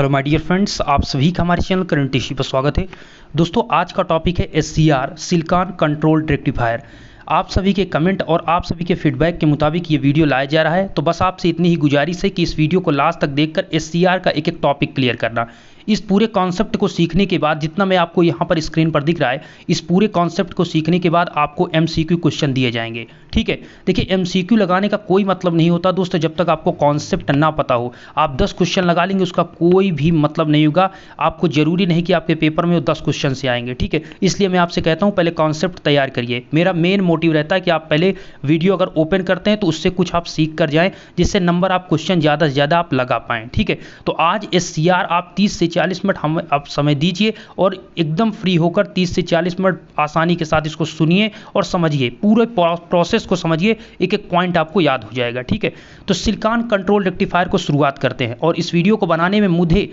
Hello my dear friends, आप सभी का हमारे चैनल करंट इश्यू पर स्वागत है। दोस्तों, आज का टॉपिक है एससीआर सिलिकॉन कंट्रोल्ड रेक्टिफायर। आप सभी के कमेंट और आप सभी के फीडबैक के मुताबिक ये वीडियो लाया जा रहा है, तो बस आपसे इतनी ही गुजारिश है कि इस वीडियो को लास्ट तक देखकर एससीआर का एक एक टॉपिक क्लियर करना। इस पूरे कॉन्सेप्ट को सीखने के बाद, जितना मैं आपको यहाँ पर स्क्रीन पर दिख रहा है, इस पूरे कॉन्सेप्ट को सीखने के बाद आपको एमसीक्यू क्वेश्चन दिए जाएंगे। ठीक है, देखिए एमसीक्यू लगाने का कोई मतलब नहीं होता दोस्तों जब तक आपको कॉन्सेप्ट ना पता हो। आप 10 क्वेश्चन लगा लेंगे, उसका कोई भी मतलब नहीं होगा। आपको जरूरी नहीं कि आपके पेपर में वो 10 क्वेश्चन से आएंगे। ठीक है, इसलिए मैं आपसे कहता हूँ पहले कॉन्सेप्ट तैयार करिए। मेरा मेन मोटिव रहता है कि आप पहले वीडियो अगर ओपन करते हैं तो उससे कुछ आप सीख कर जाएं, जिससे नंबर आप क्वेश्चन ज़्यादा से ज़्यादा आप लगा पाएँ। ठीक है, तो आज एससीआर आप 30 से 40 मिनट हम आप समय दीजिए और एकदम फ्री होकर 30 से 40 मिनट आसानी के साथ इसको सुनिए और समझिए, पूरे प्रोसेस को समझिए, एक एक पॉइंट आपको याद हो जाएगा। ठीक है, तो सिलिकॉन कंट्रोल रेक्टिफायर को शुरुआत करते हैं। और इस वीडियो को बनाने में मुझे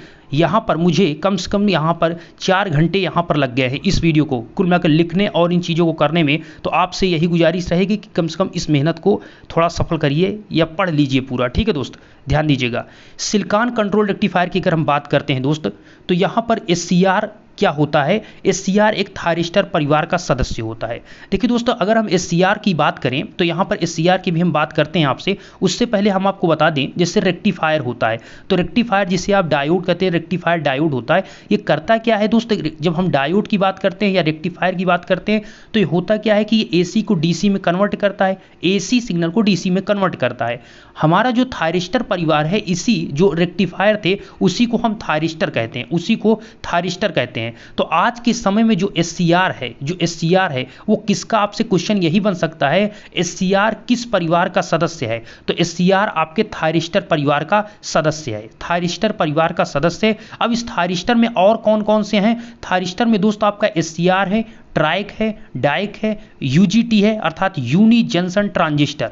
कम से कम यहाँ पर 4 घंटे यहाँ पर लग गए हैं इस वीडियो को कुल मिलाकर लिखने और इन चीज़ों को करने में। तो आपसे यही गुजारिश रहेगी कि कम से कम इस मेहनत को थोड़ा सफल करिए या पढ़ लीजिए पूरा। ठीक है दोस्त, ध्यान दीजिएगा। सिलिकॉन कंट्रोल रेक्टिफायर की अगर हम बात करते हैं दोस्त, तो यहाँ पर एससीआर क्या होता है। एससीआर एक थायरिस्टर परिवार का सदस्य होता है। देखिए दोस्तों, अगर हम एससीआर की बात करें तो यहाँ पर एससीआर की भी हम बात करते हैं आपसे। उससे पहले हम आपको बता दें, जैसे रेक्टिफायर होता है, तो रेक्टिफायर जिसे आप डायोड कहते हैं, रेक्टिफायर डायोड होता है। ये करता क्या है दोस्त, जब हम डायोड की बात करते हैं या रेक्टिफायर की बात करते हैं तो ये होता क्या है कि ये एसी को डीसी में कन्वर्ट करता है, एसी सिग्नल को डीसी में कन्वर्ट करता है। हमारा जो थायरिस्टर परिवार है, इसी जो रेक्टिफायर थे उसी को हम थायरिस्टर कहते हैं, उसी को थायरिस्टर कहते हैं। तो आज के समय में जो एससीआर है वो किसका, आपसे क्वेश्चन यही बन सकता है, एससीआर किस परिवार का सदस्य है। तो एससीआर आपके थायरिस्टर परिवार का सदस्य है, थायरिस्टर परिवार का सदस्य है। अब इस थायरिस्टर में और कौन कौन से हैं, थायरिस्टर में दोस्तों आपका एससीआर है, ट्राइक है, डाइक है, यूजीटी है अर्थात यूनी जंक्शन ट्रांजिस्टर,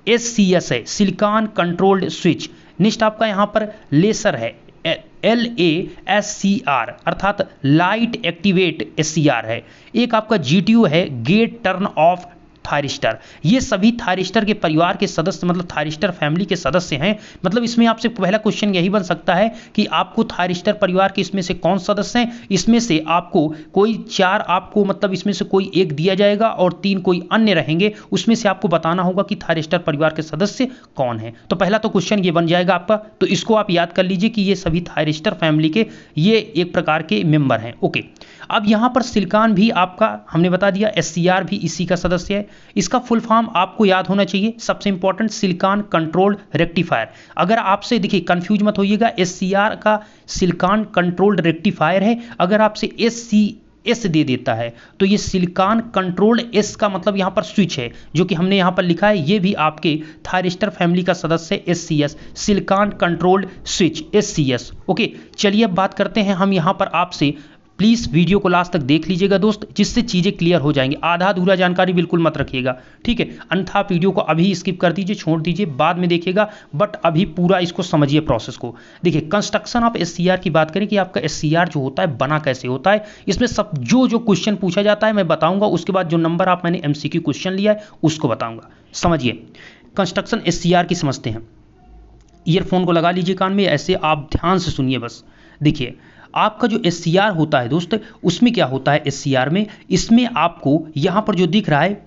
एससीएस है, सिलिकॉन कंट्रोल्ड स्विच। नेक्स्ट आपका यहां पर लेसर है, LASCR अर्थात लाइट एक्टिवेट एससीआर है। एक आपका GTU है, गेट टर्न ऑफ थायरिस्टर। ये सभी थायरिस्टर के परिवार के सदस्य, मतलब थायरिस्टर फैमिली के सदस्य हैं। मतलब इसमें आपसे पहला क्वेश्चन यही बन सकता है कि आपको थायरिस्टर परिवार के इसमें से कौन सदस्य हैं। इसमें से आपको कोई 4 आपको, मतलब इसमें से कोई एक दिया जाएगा और 3 कोई अन्य रहेंगे। उसमें से आपको बताना होगा कि थायरिस्टर परिवार के सदस्य कौन है। तो पहला तो क्वेश्चन ये बन जाएगा आपका। तो इसको आप याद कर लीजिए कि ये सभी थायरिस्टर फैमिली के ये एक प्रकार के मेंबर हैं। ओके, अब यहां पर सिलिकॉन भी आपका हमने बता दिया, एससीआर भी इसी का सदस्य है। इसका फुल फॉर्म आपको याद होना चाहिए, सबसे इंपॉर्टेंट, सिलिकॉन कंट्रोल्ड रेक्टिफायर। अगर आपसे, देखिए कंफ्यूज मत होइएगा, एससीआर का सिलिकॉन कंट्रोल्ड रेक्टिफायर है। अगर आपसे एससीएस दे देता है तो ये सिलिकॉन कंट्रोल्ड, एस का मतलब यहां पर स्विच है, जो कि हमने यहां पर लिखा है, ये भी आपके थायरिस्टर फैमिली का सदस्य है, SCS, silicon controlled switch, SCS. Okay, चलिए अब बात करते हैं हम यहां पर आपसे। प्लीज़ वीडियो को लास्ट तक देख लीजिएगा दोस्त, जिससे चीज़ें क्लियर हो जाएंगी। आधा अधूरा जानकारी बिल्कुल मत रखिएगा, ठीक है। अन्यथा आप वीडियो को अभी स्किप कर दीजिए, छोड़ दीजिए, बाद में देखिएगा, बट अभी पूरा इसको समझिए प्रोसेस को। देखिए, कंस्ट्रक्शन ऑफ एससीआर की बात करें कि आपका एससीआर जो होता है बना कैसे होता है। इसमें सब जो क्वेश्चन पूछा जाता है मैं बताऊंगा, उसके बाद जो नंबर आप मैंने एमसीक्यू क्वेश्चन लिया है उसको बताऊंगा। समझिए, कंस्ट्रक्शन एससीआर की समझते हैं। ईयरफोन को लगा लीजिए कान में, ऐसे आप ध्यान से सुनिए बस। देखिए, आपका जो एससीआर होता है दोस्त, उसमें क्या होता है एससीआर में, इसमें आपको यहां पर जो दिख रहा है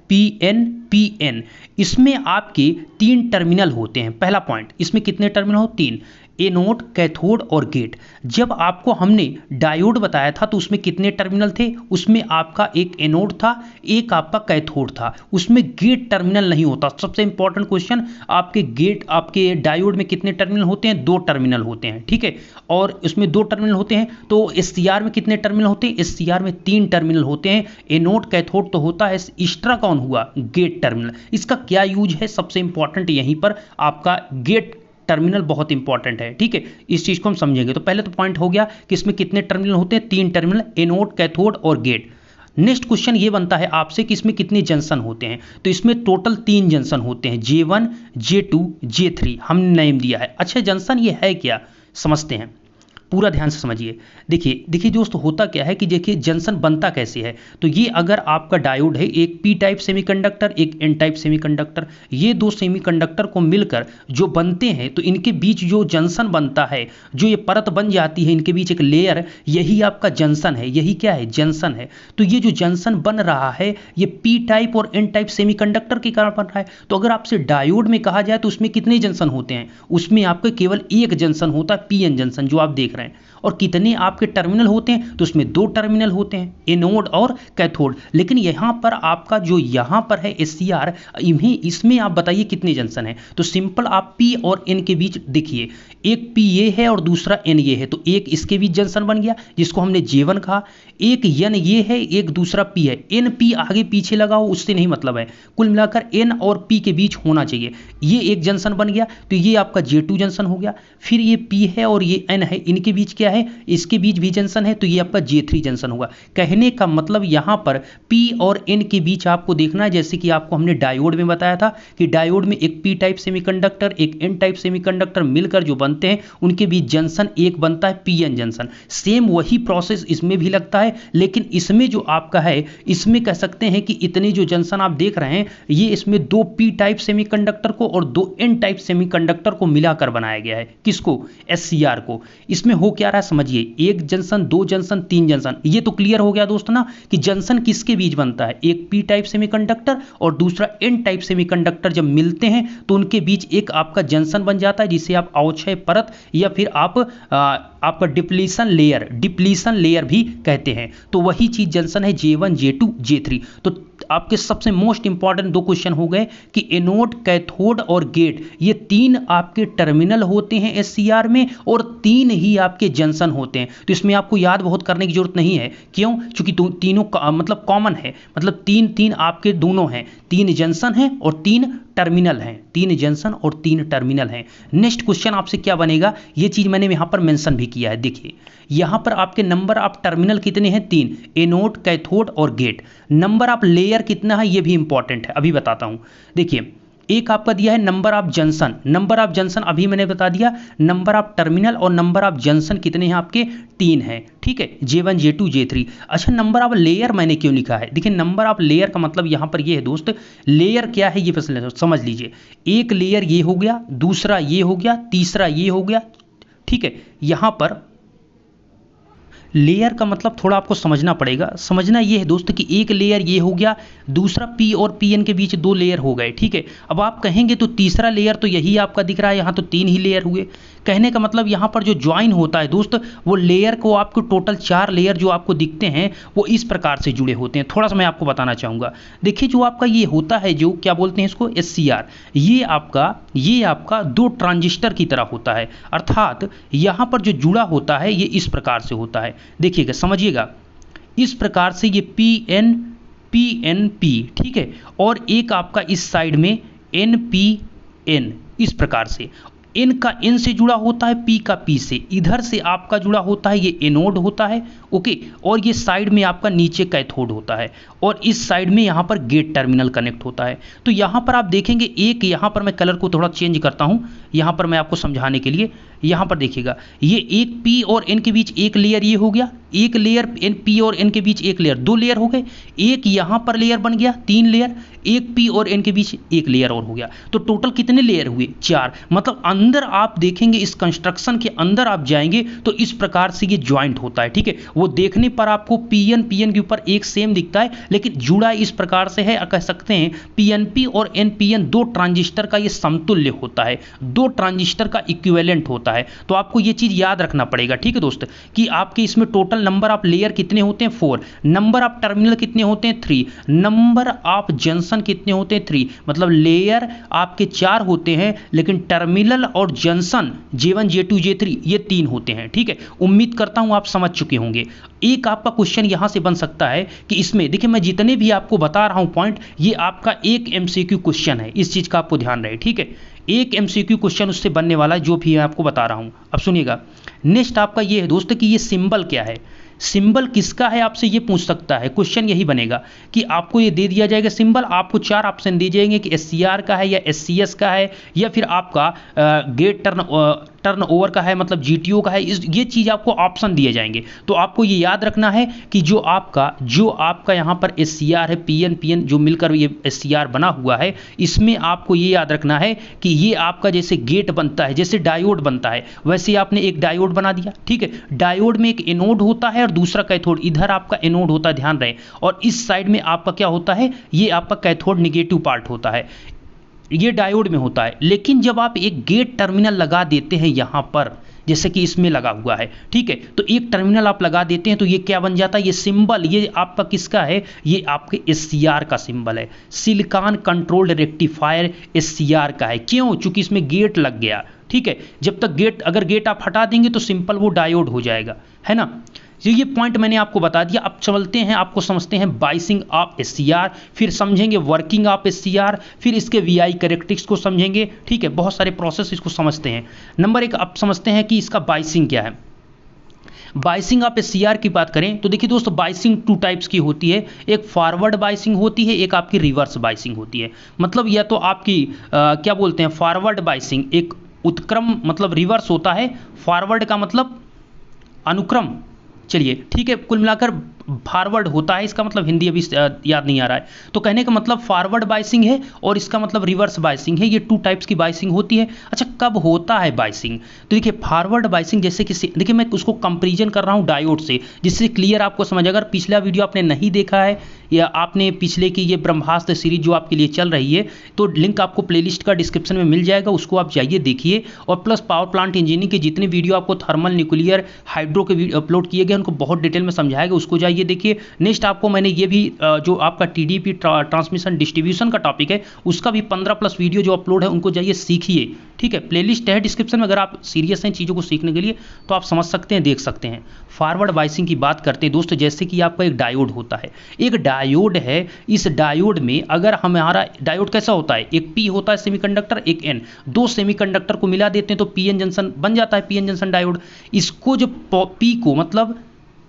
PN, इसमें आपके 3 टर्मिनल होते हैं। पहला पॉइंट, इसमें कितने टर्मिनल हो, 3, एनोड, कैथोड और गेट। जब आपको हमने डायोड बताया था तो उसमें कितने टर्मिनल थे, उसमें आपका एक एनोड था, एक आपका कैथोड था, उसमें गेट टर्मिनल नहीं होता। सबसे इंपॉर्टेंट क्वेश्चन, आपके डायोड में कितने टर्मिनल होते हैं, 2 टर्मिनल होते हैं, ठीक है। और उसमें 2 टर्मिनल होते हैं। तो एससीआर में कितने टर्मिनल होते हैं, एससीआर में 3 टर्मिनल होते हैं। एनोड कैथोड तो होता है, एक्स्ट्रा कौन हुआ, गेट टर्मिनल। इसका क्या यूज है, सबसे इंपॉर्टेंट यहीं पर आपका गेट टर्मिनल बहुत इंपॉर्टेंट है, ठीक है। इस चीज को हम समझेंगे। तो पहले तो पॉइंट हो गया कि इसमें कितने टर्मिनल होते हैं, 3 टर्मिनल, एनोड, कैथोड और गेट। नेक्स्ट क्वेश्चन ये बनता है आपसे कि इसमें कितने जंक्शन होते हैं। तो इसमें टोटल 3 जंक्शन होते हैं, J1, J2, J3 हमने नेम दिया है। अच्छा, जंक्शन ये है क्या, समझते हैं। पूरा ध्यान से समझिए। देखिए देखिए दोस्त, होता क्या है कि देखिए जंक्शन बनता कैसे है। तो ये अगर आपका डायोड है, एक पी टाइप सेमीकंडक्टर, एक एन टाइप सेमीकंडक्टर, ये दो सेमीकंडक्टर को मिलकर जो बनते हैं, तो इनके बीच जो जंक्शन बनता है, जो ये परत बन जाती है, इनके बीच एक लेयर, यही आपका जंक्शन है। यही क्या है? जंक्शन है। तो ये जो जंक्शन बन रहा है, ये पी टाइप और एन टाइप सेमीकंडक्टर के कारण बन रहा है। तो अगर आपसे डायोड में कहा जाए तो उसमें कितने जंक्शन होते हैं? उसमें आपके केवल एक जंक्शन होता है, पीएन जंक्शन, जो आप देख रहे हैं। और कितने आपके टर्मिनल होते हैं? तो उसमें दो टर्मिनल होते हैं, एनोड और कैथोड। लेकिन यहाँ पर आपका जो यहाँ पर है एससीआर, इसमें आप बताइए कितने जंक्शन है? तो सिंपल आप पी और एन के बीच देखिए, एक पी ये है और दूसरा एन ये है, तो एक इसके बीच जंक्शन बन गया जिसको हमने J1 कहा। एक एन ये है, एक दूसरा पी है। एन पी आगे पीछे लगाओ, उससे नहीं मतलब है, कुल मिलाकर एन और पी के बीच होना चाहिए। ये एक जंक्शन बन गया, तो ये आपका J2 जंक्शन हो गया। फिर ये पी है और ये एन है, इनके बीच क्या है? इसके बीच भी जंक्शन है, तो ये आपका J3 जंक्शन होगा। कहने का मतलब यहाँ पर पी और एन के बीच आपको देखना है, जैसे कि आपको हमने डायोड में बताया था कि डायोड में एक पी टाइप सेमीकंडक्टर, एक एन टाइप सेमीकंडक्टर मिलकर जो बनते हैं, उनके बीच जंक्शन एक बनता है, पीएन जंक्शन। सेम वही प्रोसेस इसमें भी लगता है, लेकिन इसमें जो आपका है, इसमें कह सकते हैं कि इतने जो जंक्शन आप देख रहे हैं, ये इसमें दो पी टाइप सेमीकंडक्टर को और दो एन टाइप सेमीकंडक्टर को मिलाकर बनाया गया है। किसको? एससीआर को। इसमें हो क्या रहा है समझिए, एक जंक्शन, दो जंक्शन, तीन जंक्शन। ये तो क्लियर हो गया दोस्तों ना कि जंक्शन किसके बीच बनता है? एक पी टाइप सेमीकंडक्टर और दूसरा एन टाइप सेमीकंडक्टर जब मिलते हैं तो उनके बीच एक आपका जंक्शन बन जाता है, जिसे आप अवक्षय परत या फिर आपका डिप्लीशन लेयर भी कहते हैं। तो वही चीज जंक्शन है J1, J2, J3। तो आपके सबसे मोस्ट इंपॉर्टेंट दो क्वेश्चन हो गए कि एनोड, कैथोड और गेट, ये तीन आपके टर्मिनल होते हैं एससीआर में, और तीन ही आपके जंक्शन होते हैं। तो इसमें आपको याद बहुत करने की जरूरत नहीं है। क्यों? क्योंकि तीनों मतलब कॉमन है, मतलब तीन तीन आपके दोनों हैं, तीन जंक्शन हैं और तीन टर्मिनल हैं, तीन जंक्शन और तीन टर्मिनल हैं। नेक्स्ट क्वेश्चन आपसे क्या बनेगा, ये चीज मैंने यहां पर मेंशन भी किया है। देखिए यहां पर आपके नंबर ऑफ टर्मिनल कितने हैं? तीन, एनोड, कैथोड और गेट। नंबर ऑफ लेयर कितना है, ये भी इंपॉर्टेंट है, अभी बताता हूं। देखिए एक आपका दिया है number of junction, number of junction अभी मैंने बता दिया। नंबर ऑफ टर्मिनल और नंबर ऑफ जंक्शन कितने हैं आपके? तीन हैं, ठीक है, J1, J2, J3। अच्छा, नंबर ऑफ लेयर मैंने क्यों लिखा है? देखिए नंबर ऑफ लेयर का मतलब यहां पर ये है दोस्त, लेयर क्या है ये पहले समझ लीजिए। एक लेयर ये हो गया, दूसरा ये हो गया, तीसरा ये हो गया, ठीक है। यहां पर लेयर का मतलब थोड़ा आपको समझना पड़ेगा। समझना ये है दोस्त कि एक लेयर ये हो गया, दूसरा पी और पी एन के बीच दो लेयर हो गए, ठीक है। अब आप कहेंगे तो तीसरा लेयर तो यही आपका दिख रहा है, यहाँ तो तीन ही लेयर हुए। कहने का मतलब यहाँ पर जो ज्वाइन होता है दोस्त, वो लेयर को आपको टोटल चार लेयर जो आपको दिखते हैं वो इस प्रकार से जुड़े होते हैं। थोड़ा सा मैं आपको बताना चाहूँगा। देखिए जो आपका ये होता है, जो क्या बोलते हैं इसको, एससीआर, ये आपका दो ट्रांजिस्टर की तरह होता है। अर्थात यहाँ पर जो जुड़ा होता है ये इस प्रकार से होता है। देखिएगा, समझिएगा, इस प्रकार से ये पी, ठीक है, और एक आपका इस साइड में NPN, इस प्रकार से N का N से जुड़ा होता है, P का P से, इधर से आपका जुड़ा होता है, ये एनोड होता है, ओके। और ये साइड में आपका नीचे कैथोड होता है, और इस साइड में यहाँ पर गेट टर्मिनल कनेक्ट होता है। तो यहाँ पर आप देखेंगे, एक यहाँ पर मैं कलर को थोड़ा चेंज करता हूँ यहाँ पर मैं आपको समझाने के लिए। यहाँ पर देखिएगा, ये एक P और N के बीच एक लेयर ये हो गया, एक लेयर P और N के बीच एक लेयर, दो लेयर हो गए। एक यहाँ पर लेयर बन गया, तीन लेयर, एक P और N के बीच एक लेयर और हो गया। तो टोटल कितने लेयर हुए? चार। मतलब अंदर आप देखेंगे, इस कंस्ट्रक्शन के अंदर आप जाएंगे तो इस प्रकार से ये ज्वाइंट होता है, ठीक है। वो देखने पर आपको PN के ऊपर एक सेम दिखता है, लेकिन जुड़ा इस प्रकार से है, कह सकते हैं PNP और NPN दो ट्रांजिस्टर का ये समतुल्य होता है, दो ट्रांजिस्टर का इक्विवेलेंट होता है। तो आपको ये चीज याद रखना पड़ेगा, ठीक है दोस्त, कि आपके इसमें टोटल नंबर ऑफ लेयर कितने होते हैं? 4। नंबर ऑफ टर्मिनल कितने होते हैं? 3। नंबर ऑफ जंक्शन कितने होते हैं? 3। मतलब लेयर आपके 4 होते हैं, लेकिन टर्मिनल और जंक्शन J1, J2, J3 ये 3 होते हैं, ठीक है। उम्मीद करता हूं आप समझ चुके होंगे। एक आपका क्वेश्चन यहां से बन सकता है कि इसमें देखिए, मैं जितने भी आपको बता रहा हूं पॉइंट, ये आपका एक MCQ क्वेश्चन है, इस चीज का आपको ध्यान रहे, ठीक है। एक MCQ क्वेश्चन उससे बनने वाला है, जो भी मैं आपको बता रहा हूं। अब सुनिएगा, नेक्स्ट आपका ये है दोस्त कि ये सिंबल क्या है, सिंबल किसका है, आपसे ये पूछ सकता है। क्वेश्चन यही बनेगा कि आपको ये दे दिया जाएगा सिंबल, आपको 4 ऑप्शन दिए जाएंगे कि SCR का है या SCS का है, या फिर आपका गेट टर्न टर्नओवर का है, मतलब जीटीओ का है, ये चीज़ आपको ऑप्शन दिए जाएंगे। तो आपको ये याद रखना है कि जो आपका यहाँ पर एससीआर है, पीएन जो मिलकर ये एससीआर बना हुआ है, इसमें आपको ये याद रखना है कि ये आपका जैसे गेट बनता है, जैसे डायोड बनता है, वैसे आपने एक डायोड बना दिया, ठीक है। डायोड में एक एनोड होता है और दूसरा कैथोड, इधर आपका एनोड होता है, ध्यान रहे, और इस साइड में आपका क्या होता है, ये आपका कैथोड निगेटिव पार्ट होता है, ये डायोड में होता है। लेकिन जब आप एक गेट टर्मिनल लगा देते हैं यहाँ पर, जैसे कि इसमें लगा हुआ है, ठीक है, तो एक टर्मिनल आप लगा देते हैं तो ये क्या बन जाता है, ये सिंबल, ये आपका किसका है, ये आपके एससीआर का सिंबल है, सिलिकॉन कंट्रोल्ड रेक्टिफायर एससीआर का है। क्यों? चूंकि इसमें गेट लग गया, ठीक है। जब तक अगर गेट आप हटा देंगे तो सिंपल वो डायोड हो जाएगा, है ना। ये पॉइंट मैंने आपको बता दिया। अब चलते हैं, आपको समझते हैं बाइसिंग ऑफ एससीआर, फिर समझेंगे वर्किंग ऑफ एससीआर, फिर इसके वीआई कैरेक्टरिस्टिक्स को समझेंगे, ठीक है। बहुत सारे प्रोसेस इसको समझते हैं। नंबर 1 अब समझते हैं कि इसका बाइसिंग क्या है। बाइसिंग ऑफ एससीआर की बात करें तो देखिए दोस्तों, बाइसिंग 2 टाइप्स की होती है, एक फॉरवर्ड बाइसिंग होती है, एक आपकी रिवर्स बाइसिंग होती है। मतलब या तो आपकी क्या बोलते हैं, फॉरवर्ड बाइसिंग एक उत्क्रम, मतलब रिवर्स होता है, फॉरवर्ड का मतलब अनुक्रम, चलिए ठीक है, कुल मिलाकर फॉरवर्ड होता है, इसका मतलब हिंदी अभी याद नहीं आ रहा है, तो कहने का मतलब फॉरवर्ड बाइसिंग है और इसका मतलब रिवर्स बाइसिंग है। ये 2 टाइप्स की बाइसिंग होती है। अच्छा, कब होता है बाइसिंग, तो देखिए फॉरवर्ड बाइसिंग, जैसे कि देखिए मैं उसको कंपैरिजन कर रहा हूँ डायोड से, जिससे क्लियर आपको समझ। अगर पिछला वीडियो आपने नहीं देखा है या आपने पिछले की ये ब्रह्मास्त्र सीरीज जो आपके लिए चल रही है, तो लिंक आपको प्लेलिस्ट का डिस्क्रिप्शन में मिल जाएगा, उसको आप जाइए देखिए। और प्लस पावर प्लांट इंजीनियरिंग के जितने वीडियो आपको थर्मल, न्यूक्लियर, हाइड्रो के अपलोड किए गए उनको बहुत डिटेल में समझाएगा, उसको जाइए देखिए। नेक्स्ट आपको मैंने ये भी जो आपका टीडीपी ट्रांसमिशन डिस्ट्रीब्यूशन का टॉपिक है, उसका भी 15+ वीडियो जो अपलोड है, उनको जाइए सीखिए, ठीक है। प्लेलिस्ट है डिस्क्रिप्शन में, अगर आप सीरियस हैं चीज़ों को सीखने के लिए तो आप समझ सकते हैं, देख सकते हैं। फॉरवर्ड बाइसिंग की बात करते हैं दोस्तों, जैसे कि आपका एक डायोड होता है, एक डायोड है, इस डायोड में अगर हमारा डायोड कैसा होता है, एक पी होता है सेमीकंडक्टर, एक एन, 2 सेमीकंडक्टर को मिला देते हैं तो पीएन जंक्शन बन जाता है, पीएन जंक्शन डायोड। इसको जो पी को, मतलब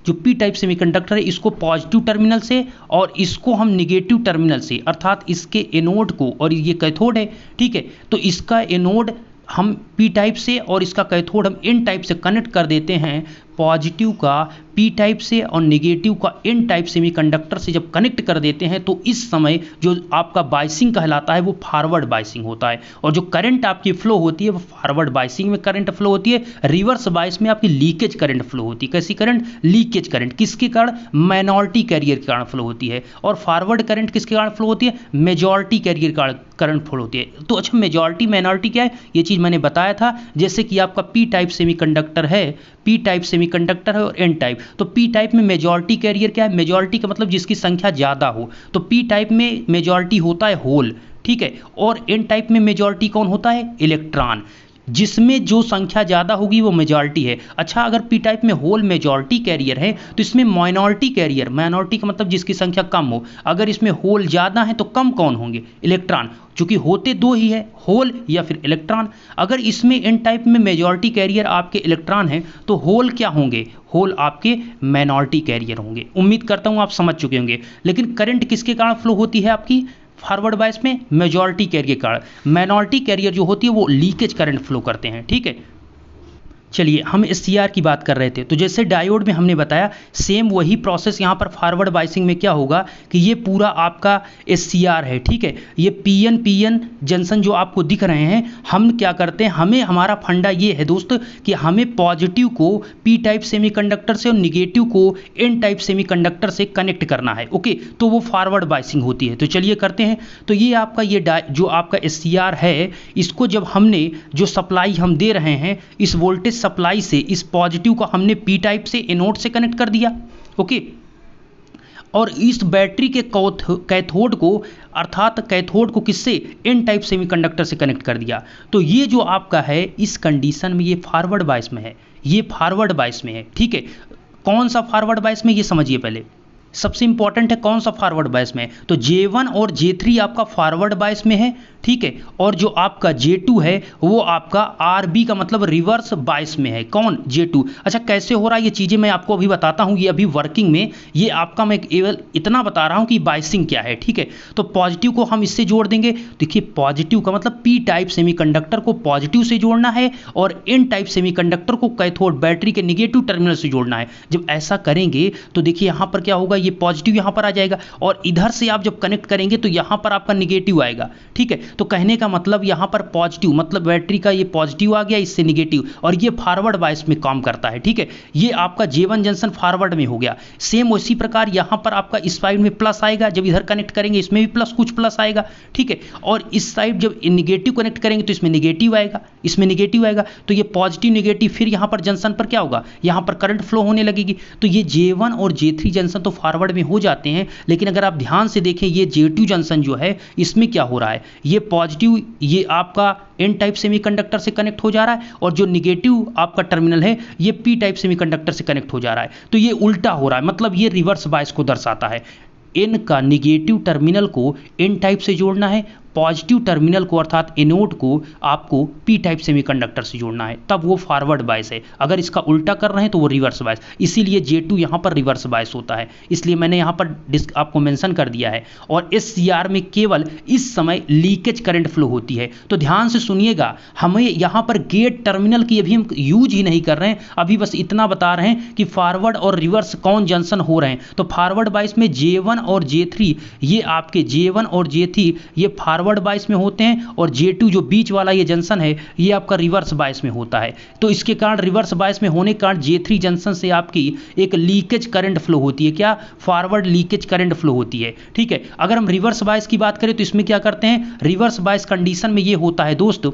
जो पी टाइप सेमीकंडक्टर है, इसको पॉजिटिव टर्मिनल से और इसको हम निगेटिव टर्मिनल से, अर्थात इसके एनोड को, और ये कैथोड है, ठीक है, तो इसका एनोड हम पी टाइप से और इसका कैथोड हम एन टाइप से कनेक्ट कर देते हैं। पॉजिटिव का पी टाइप से और नेगेटिव का एन टाइप सेमीकंडक्टर से जब कनेक्ट कर देते हैं तो इस समय जो आपका बाइसिंग कहलाता है वो फॉरवर्ड बाइसिंग होता है। और जो करंट आपकी फ्लो होती है वो फॉरवर्ड बाइसिंग में करंट फ्लो होती है। रिवर्स बाइस में आपकी लीकेज करंट फ्लो होती है। कैसी करंट? Leakage current. किसके कारण? माइनॉरिटी कैरियर के कारण फ्लो होती है। और फॉरवर्ड करंट किसके कारण फ्लो होती है? मेजॉरिटी कैरियर के करंट फ्लो होती है। तो अच्छा, मेजॉरिटी माइनॉरिटी क्या है ये चीज़ मैंने बताया था। जैसे कि आपका पी टाइप सेमीकंडक्टर है, पी टाइप सेमीकंडक्टर है और एन टाइप। तो पी टाइप में मेजॉरिटी कैरियर क्या है? मेजॉरिटी का मतलब जिसकी संख्या ज़्यादा हो। तो पी टाइप में मेजॉरिटी होता है होल, ठीक है। और एन टाइप में मेजॉरिटी कौन होता है? इलेक्ट्रॉन। जिसमें जो संख्या ज़्यादा होगी वो मेजॉरिटी है। अच्छा, अगर पी टाइप में होल मेजॉरिटी कैरियर है तो इसमें माइनॉरिटी कैरियर, माइनॉरिटी का मतलब जिसकी संख्या कम हो। अगर इसमें होल ज़्यादा है तो कम कौन होंगे? इलेक्ट्रॉन, चूंकि होते 2 ही है, होल या फिर इलेक्ट्रॉन। अगर इसमें एन टाइप में मेजॉरिटी कैरियर आपके इलेक्ट्रॉन है तो होल क्या होंगे? होल आपके माइनॉरिटी कैरियर होंगे। उम्मीद करता हूँ आप समझ चुके होंगे। लेकिन करंट किसके कारण फ्लो होती है आपकी फॉरवर्ड बायस में? मेजॉरिटी कैरियर के कारण। माइनॉरिटी कैरियर जो होती है वो लीकेज करंट फ्लो करते हैं, ठीक है। चलिए, हम एससीआर की बात कर रहे थे। तो जैसे डायोड में हमने बताया, सेम वही प्रोसेस यहाँ पर फॉरवर्ड बाइसिंग में क्या होगा कि ये पूरा आपका एससीआर है, ठीक है। ये पीएन जंक्शन जो आपको दिख रहे हैं, हम क्या करते हैं, हमें हमारा फंडा ये है दोस्त कि हमें पॉजिटिव को पी टाइप सेमीकंडक्टर से और निगेटिव को एन टाइप सेमीकंडक्टर से कनेक्ट करना है, ओके। तो वो फॉरवर्ड बाइसिंग होती है। तो चलिए करते हैं। तो ये आपका जो आपका एससीआर है, इसको जब हमने जो सप्लाई हम दे रहे हैं, इस वोल्टेज सप्लाई से इस पॉजिटिव को हमने पी टाइप से एनोड से कनेक्ट कर दिया, ओके। और इस बैटरी के कैथोड को, अर्थात कैथोड को किससे? एन टाइप सेमीकंडक्टर से कनेक्ट कर दिया। तो ये जो आपका है, इस कंडीशन में ये फॉरवर्ड बायस में है, ये फॉरवर्ड बायस में है, ठीक है। कौन सा फॉरवर्ड बायस में, ये समझिए पहले। सबसे इंपॉर्टेंट है कौन सा फॉरवर्ड बायस में, तो J1 और J3 आपका फॉरवर्ड बायस में है, ठीक है, और जो आपका J2 है वो आपका RB का मतलब रिवर्स बायस में है। कौन, J2। अच्छा कैसे हो रहा है ये चीज़ें मैं आपको अभी बताता हूँ, ये अभी वर्किंग में, ये आपका मैं केवल इतना बता रहा हूँ कि बायसिंग क्या है, ठीक है। तो पॉजिटिव को हम इससे जोड़ देंगे, देखिए पॉजिटिव का मतलब पी टाइप सेमीकंडक्टर को पॉजिटिव से जोड़ना है और एन टाइप सेमीकंडक्टर को कैथोड बैटरी के निगेटिव टर्मिनल से जोड़ना है। जब ऐसा करेंगे तो देखिए यहाँ पर क्या होगा, ये पॉजिटिव यहाँ पर आ जाएगा और इधर से आप जब कनेक्ट करेंगे तो यहाँ पर आपका निगेटिव आएगा, ठीक है। तो कहने का मतलब यहाँ पर पॉजिटिव मतलब बैटरी का ये पॉजिटिव आ गया, इससे निगेटिव, और ये फॉरवर्ड बायस में काम करता है, ठीक है। ये आपका J1 जंक्शन फॉरवर्ड में हो गया। सेम उसी प्रकार यहाँ पर आपका इस साइड में प्लस आएगा, जब इधर कनेक्ट करेंगे इसमें भी प्लस कुछ प्लस आएगा, ठीक है। और इस साइड जब निगेटिव कनेक्ट करेंगे तो इसमें निगेटिव आएगा, इसमें निगेटिव आएगा, तो ये पॉजिटिव निगेटिव, फिर यहाँ पर जंक्शन पर क्या होगा, यहाँ पर करंट फ्लो होने लगेगी। तो ये J1 और J3 जंक्शन तो फॉरवर्ड में हो जाते हैं, लेकिन अगर आप ध्यान से देखें ये J2 जंक्शन जो है इसमें क्या हो रहा है, ये पॉजिटिव ये आपका एन टाइप सेमीकंडक्टर से कनेक्ट हो जा रहा है और जो निगेटिव आपका टर्मिनल है ये पी टाइप सेमीकंडक्टर से कनेक्ट हो जा रहा है। तो ये उल्टा हो रहा है, मतलब ये रिवर्स बायस को दर्शाता है। एन का निगेटिव टर्मिनल को एन टाइप से जोड़ना है, पॉजिटिव टर्मिनल को अर्थात एनोड को आपको पी टाइप सेमीकंडक्टर से जोड़ना है, तब वो फॉरवर्ड बायस है। अगर इसका उल्टा कर रहे हैं तो वो रिवर्स बायस, इसीलिए J2 यहाँ पर रिवर्स बायस होता है, इसलिए मैंने यहाँ पर आपको मेंशन कर दिया है। और SCR में केवल इस समय लीकेज करंट फ्लो होती है। तो ध्यान से सुनिएगा, हमें यहाँ पर गेट टर्मिनल की अभी हम यूज ही नहीं कर रहे हैं, अभी बस इतना बता रहे हैं कि फॉरवर्ड और रिवर्स कौन जंक्शन हो रहे हैं। तो फॉरवर्ड बायस में J1 और J3, ये आपके J1 और J3 ये फॉरवर्ड बायस में होते हैं और J2 जो बीच वाला ये जंक्शन है ये आपका रिवर्स बायस में होता है। तो इसके कारण रिवर्स बायस में होने के कारण J3 जंक्शन से आपकी एक लीकेज करंट फ्लो होती है, क्या, फॉरवर्ड लीकेज करंट फ्लो होती है, ठीक है। अगर हम रिवर्स बायस की बात करें तो इसमें क्या करते हैं, रिवर्स बायस कंडीशन में ये होता है दोस्तों,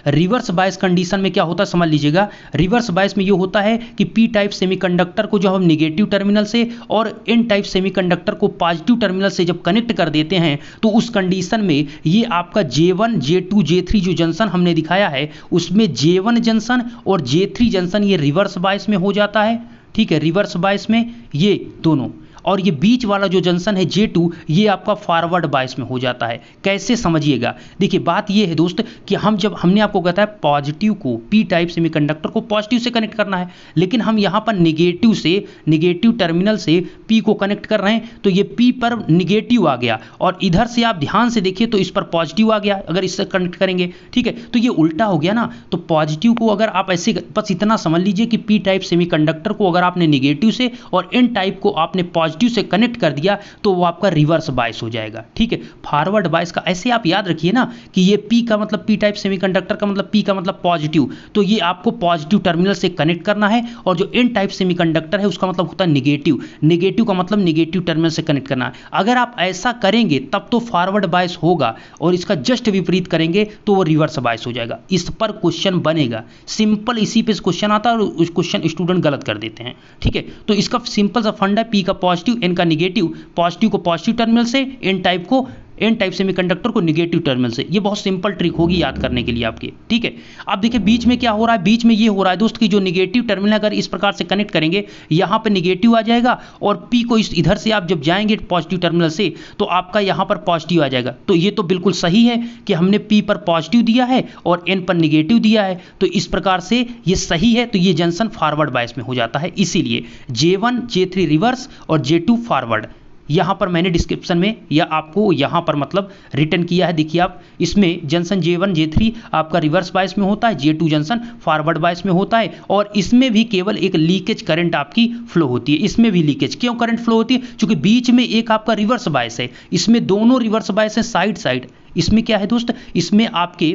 रिवर्स बायस कंडीशन में क्या होता है समझ लीजिएगा। रिवर्स बायस में ये होता है कि पी टाइप सेमीकंडक्टर को जब हम निगेटिव टर्मिनल से और एन टाइप सेमीकंडक्टर को पॉजिटिव टर्मिनल से जब कनेक्ट कर देते हैं तो उस कंडीशन में ये आपका J1 J2 J3 जो जंक्शन हमने दिखाया है उसमें J1 जंक्शन और J3 जंक्शन ये रिवर्स बायस में हो जाता है, ठीक है, रिवर्स बायस में ये दोनों, और ये बीच वाला जो जंक्शन है J2 ये आपका फॉरवर्ड बायस में हो जाता है। कैसे समझिएगा, देखिए बात ये है दोस्त कि हमने आपको बताया पॉजिटिव को पी टाइप सेमीकंडक्टर को पॉजिटिव से कनेक्ट करना है, लेकिन हम यहाँ पर निगेटिव टर्मिनल से पी को कनेक्ट कर रहे हैं, तो ये पी पर निगेटिव आ गया और इधर से आप ध्यान से देखिए तो इस पर पॉजिटिव आ गया अगर इससे कनेक्ट करेंगे, ठीक है। तो ये उल्टा हो गया ना। तो पॉजिटिव को अगर आप ऐसे बस इतना समझ लीजिए कि पी टाइप सेमीकंडक्टर को अगर आपने निगेटिव से और एन टाइप को आपने पॉजिटिव से कनेक्ट कर दिया तो वो आपका रिवर्स बायस हो जाएगा, ठीक है। फॉरवर्ड बायस का ऐसे आप याद रखिए ना कि ये पी का मतलब पी टाइप सेमीकंडक्टर का मतलब पी का मतलब पॉजिटिव, तो ये आपको पॉजिटिव टर्मिनल से कनेक्ट करना है और जो एन टाइप सेमीकंडक्टर है उसका मतलब होता है निगेटिव का मतलब निगेटिव टर्मिनल से कनेक्ट करना है। अगर आप ऐसा करेंगे तब तो फॉरवर्ड बायस होगा और इसका जस्ट विपरीत करेंगे तो वो रिवर्स बायस हो जाएगा। इस पर क्वेश्चन बनेगा, सिंपल इसी पे क्वेश्चन आता है और उस क्वेश्चन स्टूडेंट गलत कर देते हैं, ठीक है। तो इसका सिंपल सा फंडा है, पी का पॉजिटिव एन का निगेटिव, पॉजिटिव को पॉजिटिव टर्मिनल से, एन टाइप को एन टाइप सेमीकंडक्टर को निगेटिव टर्मिनल से। ये बहुत सिंपल ट्रिक होगी याद करने के लिए आपके, ठीक है। अब देखिए बीच में क्या हो रहा है, बीच में ये हो रहा है दोस्त कि जो निगेटिव टर्मिनल अगर इस प्रकार से कनेक्ट करेंगे यहाँ पे निगेटिव आ जाएगा और पी को इस इधर से आप जब जाएंगे पॉजिटिव टर्मिनल से तो आपका यहाँ पर पॉजिटिव आ जाएगा। तो ये तो बिल्कुल सही है कि हमने पी पर पॉजिटिव दिया है और एन पर निगेटिव दिया है, तो इस प्रकार से ये सही है। तो ये जंक्शन फॉरवर्ड बायस में हो जाता है, इसीलिए J1 J3 रिवर्स और J2 फॉरवर्ड। यहाँ पर मैंने डिस्क्रिप्शन में या आपको यहाँ पर मतलब रिटर्न किया है, देखिए आप, इसमें जंक्शन J1 J3 आपका रिवर्स बायस में होता है, J2 जंक्शन फॉरवर्ड बायस में होता है और इसमें भी केवल एक लीकेज करंट आपकी फ्लो होती है। इसमें भी लीकेज क्यों करंट फ्लो होती है, क्योंकि बीच में एक आपका रिवर्स बायस है, इसमें दोनों रिवर्स बायस है साइड। इसमें क्या है दोस्त, इसमें आपके,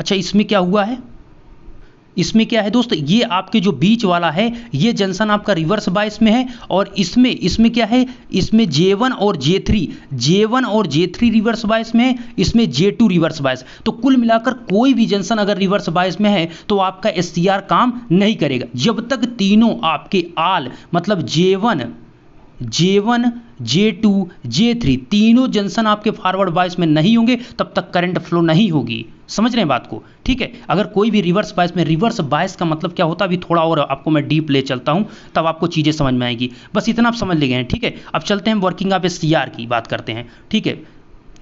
अच्छा इसमें क्या हुआ है, इसमें क्या है दोस्त, ये आपके जो बीच वाला है ये जंक्शन आपका रिवर्स बायस में है और इसमें क्या है, इसमें J1 और J3 रिवर्स बायस में है, इसमें J2 रिवर्स बायस। तो कुल मिलाकर कोई भी जंक्शन अगर रिवर्स बायस में है तो आपका SCR काम नहीं करेगा जब तक तीनों आपके आल मतलब J1 J2 J3 तीनों जंक्शन आपके फॉरवर्ड बायस में नहीं होंगे तब तक करंट फ्लो नहीं होगी। समझ रहे हैं बात को, ठीक है। अगर कोई भी रिवर्स बायस में, रिवर्स बायस का मतलब क्या होता है अभी थोड़ा और आपको मैं डीप ले चलता हूं, तब आपको चीज़ें समझ में आएगी। बस इतना आप समझ ले गए हैं, ठीक है। अब चलते हैं वर्किंग ऑफ SCR की बात करते हैं, ठीक है।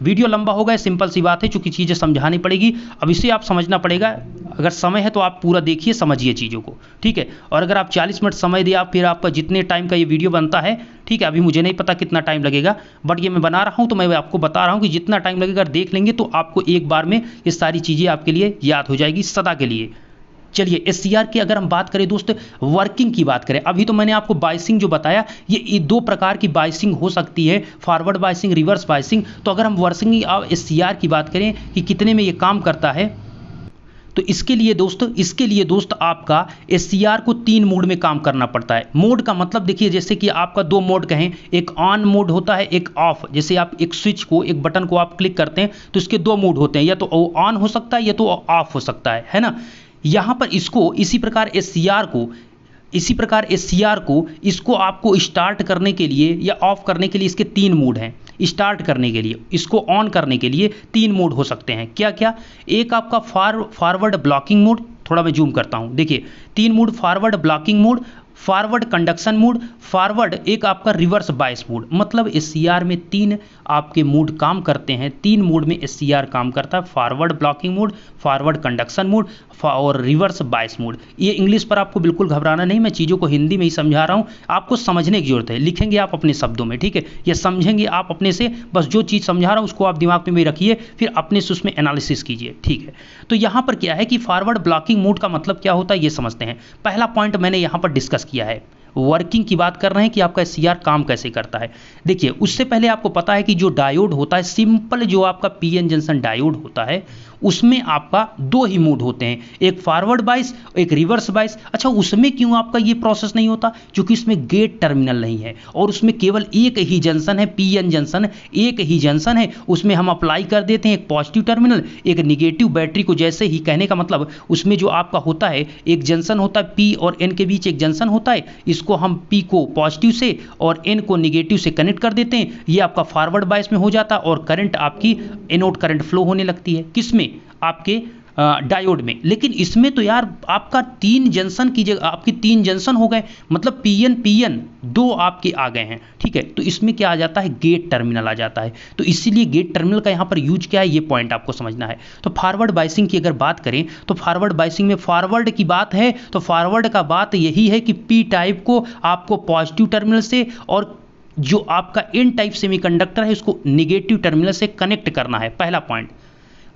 वीडियो लंबा हो गया, सिंपल सी बात है, चूंकि चीज़ें समझानी पड़ेगी। अब इसे आप समझना पड़ेगा, अगर समय है तो आप पूरा देखिए, समझिए चीज़ों को, ठीक है। और अगर आप 40 मिनट समय दिया, फिर आपका जितने टाइम का ये वीडियो बनता है, ठीक है, अभी मुझे नहीं पता कितना टाइम लगेगा, बट ये मैं बना रहा हूँ तो मैं आपको बता रहा हूँ कि जितना टाइम लगेगा देख लेंगे तो आपको एक बार में ये सारी चीज़ें आपके लिए याद हो जाएगी सदा के लिए। चलिए SCR की अगर हम बात करें दोस्त, वर्किंग की बात करें, अभी तो मैंने आपको बाइसिंग जो बताया, ये दो प्रकार की बाइसिंग हो सकती है, फॉरवर्ड बाइसिंग, रिवर्स बाइसिंग। तो अगर हम वर्किंग ऑफ SCR की बात करें कि कितने में ये काम करता है, तो इसके लिए दोस्त आपका SCR को 3 मोड में काम करना पड़ता है। मोड का मतलब देखिए, जैसे कि आपका 2 मोड कहें, एक ऑन मोड होता है, एक ऑफ। जैसे आप एक स्विच को, एक बटन को आप क्लिक करते हैं तो इसके 2 मोड होते हैं, या तो ऑन हो सकता है या तो ऑफ हो सकता है ना। यहाँ पर इसको इसी प्रकार SCR को इसको आपको स्टार्ट करने के लिए या ऑफ करने के लिए इसके 3 मोड हैं। स्टार्ट करने के लिए, इसको ऑन करने के लिए 3 मोड हो सकते हैं। क्या क्या? एक आपका फॉरवर्ड ब्लॉकिंग मोड, थोड़ा मैं जूम करता हूँ, देखिए 3 mode, forward blocking mode, forward conduction mode, forward एक आपका रिवर्स बायस मोड। मतलब SCR में 3 आपके मोड काम करते हैं, 3 मोड में SCR काम करता है, forward blocking mode, forward conduction mode और रिवर्स बायस मोड। ये इंग्लिश पर आपको बिल्कुल घबराना नहीं, मैं चीज़ों को हिंदी में ही समझा रहा हूँ, आपको समझने की जरूरत है। लिखेंगे आप अपने शब्दों में, ठीक है, या समझेंगे आप अपने से, बस जो चीज़ समझा रहा हूँ उसको आप दिमाग में रखिए, फिर अपने से उसमें एनालिसिस कीजिए, ठीक है। तो यहाँ पर क्या है कि फॉरवर्ड ब्लॉकिंग मोड का मतलब क्या होता है ये समझते हैं। पहला पॉइंट मैंने यहाँ पर डिस्कस किया है, वर्किंग की बात कर रहे हैं कि आपका SCR काम कैसे करता है। देखिए उससे पहले आपको पता है कि जो डायोड होता है, सिंपल जो आपका PN जंक्शन डायोड होता है, उसमें आपका 2 ही मोड होते हैं, एक फॉरवर्ड बायस, एक रिवर्स बायस। अच्छा, उसमें क्यों आपका ये प्रोसेस नहीं होता? क्योंकि इसमें गेट टर्मिनल नहीं है और उसमें केवल एक ही जंक्शन है, PN जंक्शन, एक ही जंक्शन है। उसमें हम अप्लाई कर देते हैं एक पॉजिटिव टर्मिनल, एक निगेटिव। बैटरी को जैसे ही, कहने का मतलब उसमें जो आपका होता है, एक जंक्शन होता है, P और N के बीच एक जंक्शन होता है, इसको हम P को पॉजिटिव से और N को निगेटिव से कनेक्ट कर देते हैं। ये आपका फॉरवर्ड बायस में हो जाता है और करंट आपकी एनोड करंट फ्लो होने लगती है। किसमें? आपके डायोड में। लेकिन इसमें तो यार आपका 3 जंक्शन की जगह आपकी 3 जंक्शन हो गए, मतलब PN 2 आपके आ गए हैं, ठीक है। तो इसमें क्या आ जाता है? गेट टर्मिनल आ जाता है। तो इसीलिए गेट टर्मिनल का यहाँ पर यूज क्या है, ये पॉइंट आपको समझना है। तो फॉरवर्ड बायसिंग की अगर बात करें तो फॉरवर्ड बायसिंग में फॉरवर्ड की बात है तो फॉरवर्ड का बात यही है कि P टाइप को आपको पॉजिटिव टर्मिनल से और जो आपका N टाइप सेमीकंडक्टर है उसको निगेटिव टर्मिनल से कनेक्ट करना है। पहला पॉइंट।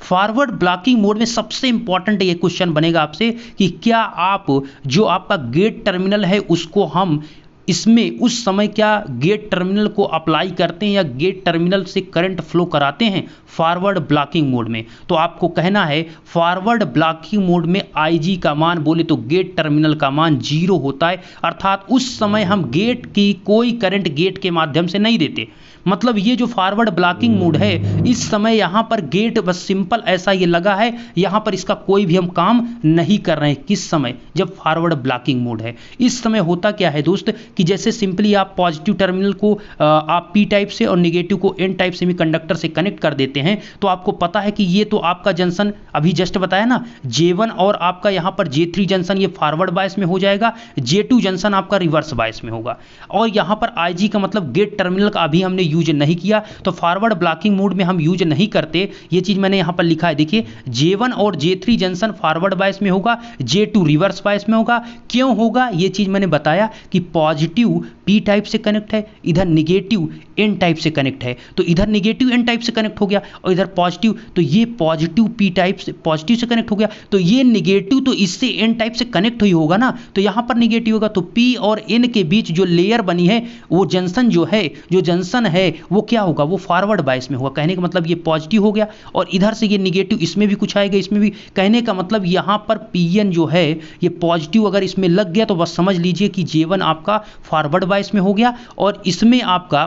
फॉरवर्ड ब्लॉकिंग मोड में सबसे इंपॉर्टेंट ये क्वेश्चन बनेगा आपसे कि क्या आप जो आपका गेट टर्मिनल है उसको हम इसमें उस समय क्या गेट टर्मिनल को अप्लाई करते हैं या गेट टर्मिनल से करंट फ्लो कराते हैं फॉरवर्ड ब्लॉकिंग मोड में? तो आपको कहना है फॉरवर्ड ब्लॉकिंग मोड में IG का मान बोले तो गेट टर्मिनल का मान 0 होता है, अर्थात उस समय हम गेट की कोई करंट गेट के माध्यम से नहीं देते। मतलब ये जो फॉरवर्ड ब्लॉकिंग मोड है, इस समय यहाँ पर गेट बस सिंपल ऐसा ये लगा है, यहाँ पर इसका कोई भी हम काम नहीं कर रहे हैं। किस समय? जब फॉरवर्ड ब्लॉकिंग मोड है। इस समय होता क्या है दोस्त कि जैसे सिंपली आप पॉजिटिव टर्मिनल को आप P टाइप से और निगेटिव को N टाइप सेमीकंडक्टर से कनेक्ट कर देते हैं, तो आपको पता है कि ये तो आपका जंक्शन अभी जस्ट बताया ना, J1 और आपका यहाँ पर J3 जंक्शन ये फॉरवर्ड बायस में हो जाएगा, J2 जंक्शन आपका रिवर्स बायस में होगा। और यहाँ पर IG का मतलब गेट टर्मिनल का अभी हमने यूज नहीं किया, तो फॉरवर्ड ब्लॉकिंग मोड में हम यूज नहीं करते। ये चीज मैंने यहाँ पर लिखा है, देखिए J1 और J3 जंक्शन फॉरवर्ड बायस में होगा, J2 रिवर्स बायस में होगा। क्यों होगा? ये चीज मैंने बताया कि पॉजिटिव P टाइप से कनेक्ट है, इधर निगेटिव N टाइप से कनेक्ट है, तो इधर निगेटिव N टाइप से कनेक्ट हो गया और इधर पॉजिटिव, तो ये पॉजिटिव P टाइप से पॉजिटिव से कनेक्ट हो गया, तो ये निगेटिव तो इससे N टाइप से कनेक्ट हुई होगा ना, तो यहाँ पर निगेटिव होगा। तो P और N के बीच जो लेयर बनी है, वो जंक्शन जो है, जो जंक्शन है वो क्या होगा? वो फॉरवर्ड बायस में होगा। कहने का मतलब ये पॉजिटिव हो गया और इधर से ये निगेटिव, इसमें भी कुछ आएगा, इसमें भी। कहने का मतलब यहाँ पर PN जो है ये पॉजिटिव अगर इसमें लग गया तो बस समझ लीजिए कि J1 आपका फॉरवर्ड बायस में हो गया और इसमें आपका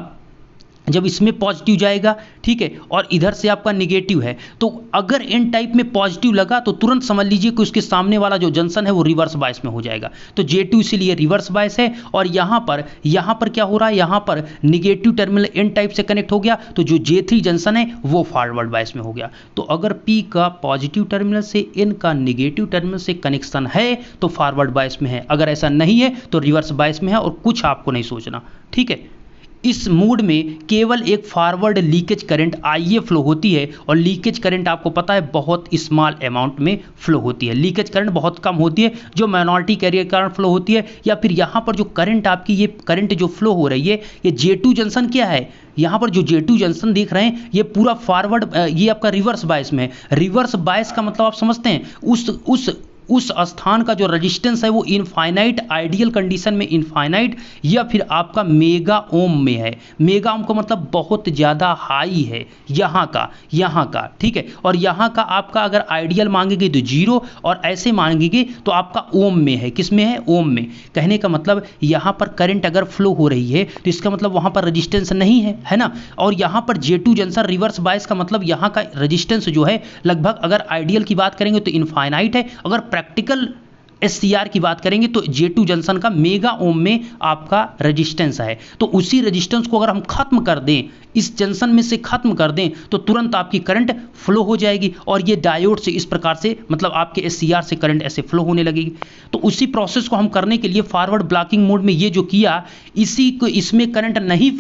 जब इसमें पॉजिटिव जाएगा, ठीक है, और इधर से आपका निगेटिव है, तो अगर एन टाइप में पॉजिटिव लगा तो तुरंत समझ लीजिए कि उसके सामने वाला जो जंक्शन है वो रिवर्स बायस में हो जाएगा। तो J2 इसीलिए रिवर्स बायस है। और यहाँ पर क्या हो रहा है, यहाँ पर निगेटिव टर्मिनल एन टाइप से कनेक्ट हो गया, तो जो J3 जंक्शन है वो फॉरवर्ड बायस में हो गया। तो अगर P का पॉजिटिव टर्मिनल से N का निगेटिव टर्मिनल से कनेक्शन है तो फॉरवर्ड बायस में है, अगर ऐसा नहीं है तो रिवर्स बायस में है, और कुछ आपको नहीं सोचना, ठीक है। इस मोड में केवल एक forward leakage current IA flow होती है, और लीकेज करंट आपको पता है बहुत स्मॉल अमाउंट में फ्लो होती है, लीकेज करंट बहुत कम होती है, जो माइनॉरिटी कैरियर के कारण फ्लो होती है। या फिर यहाँ पर जो करंट आपकी ये करंट जो फ्लो हो रही है, ये J2 जंक्शन क्या है, यहाँ पर जो J2 जंक्शन देख रहे हैं ये पूरा फॉरवर्ड, ये आपका रिवर्स बायस में है। रिवर्स बायस का मतलब आप समझते हैं, उस स्थान का जो रेजिस्टेंस है वो इनफाइनाइट, आइडियल कंडीशन में इनफाइनाइट, या फिर आपका मेगा ओम में है। मेगा ओम का मतलब बहुत ज़्यादा हाई है यहाँ का, ठीक है। और यहाँ का आपका अगर आइडियल मांगेंगे तो 0, और ऐसे मांगेंगे तो आपका ओम में है। किस में है, ओम में। कहने का मतलब यहाँ पर करंट अगर फ्लो हो रही है तो इसका मतलब वहाँ पर रजिस्टेंस नहीं है ना। और यहाँ पर J2 जंक्शन रिवर्स बायस का मतलब यहाँ का रजिस्टेंस जो है लगभग, अगर आइडियल की बात करेंगे तो इनफाइनाइट है, अगर प्रैक्टिकल SCR की बात करेंगे तो J2 जंक्शन का मेगा ओम में आपका रेजिस्टेंस है। तो उसी रेजिस्टेंस को अगर हम खत्म कर दें, इस जंक्शन में से खत्म कर दें, तो तुरंत आपकी करंट फ्लो हो जाएगी, और ये डायोड से इस प्रकार से, मतलब आपके SCR से करंट ऐसे फ्लो होने लगेगी। तो उसी प्रोसेस को हम करने के लिए फॉरवर्ड ब्लॉकिंग मोड में ये जो किया, इसमें करंट नहीं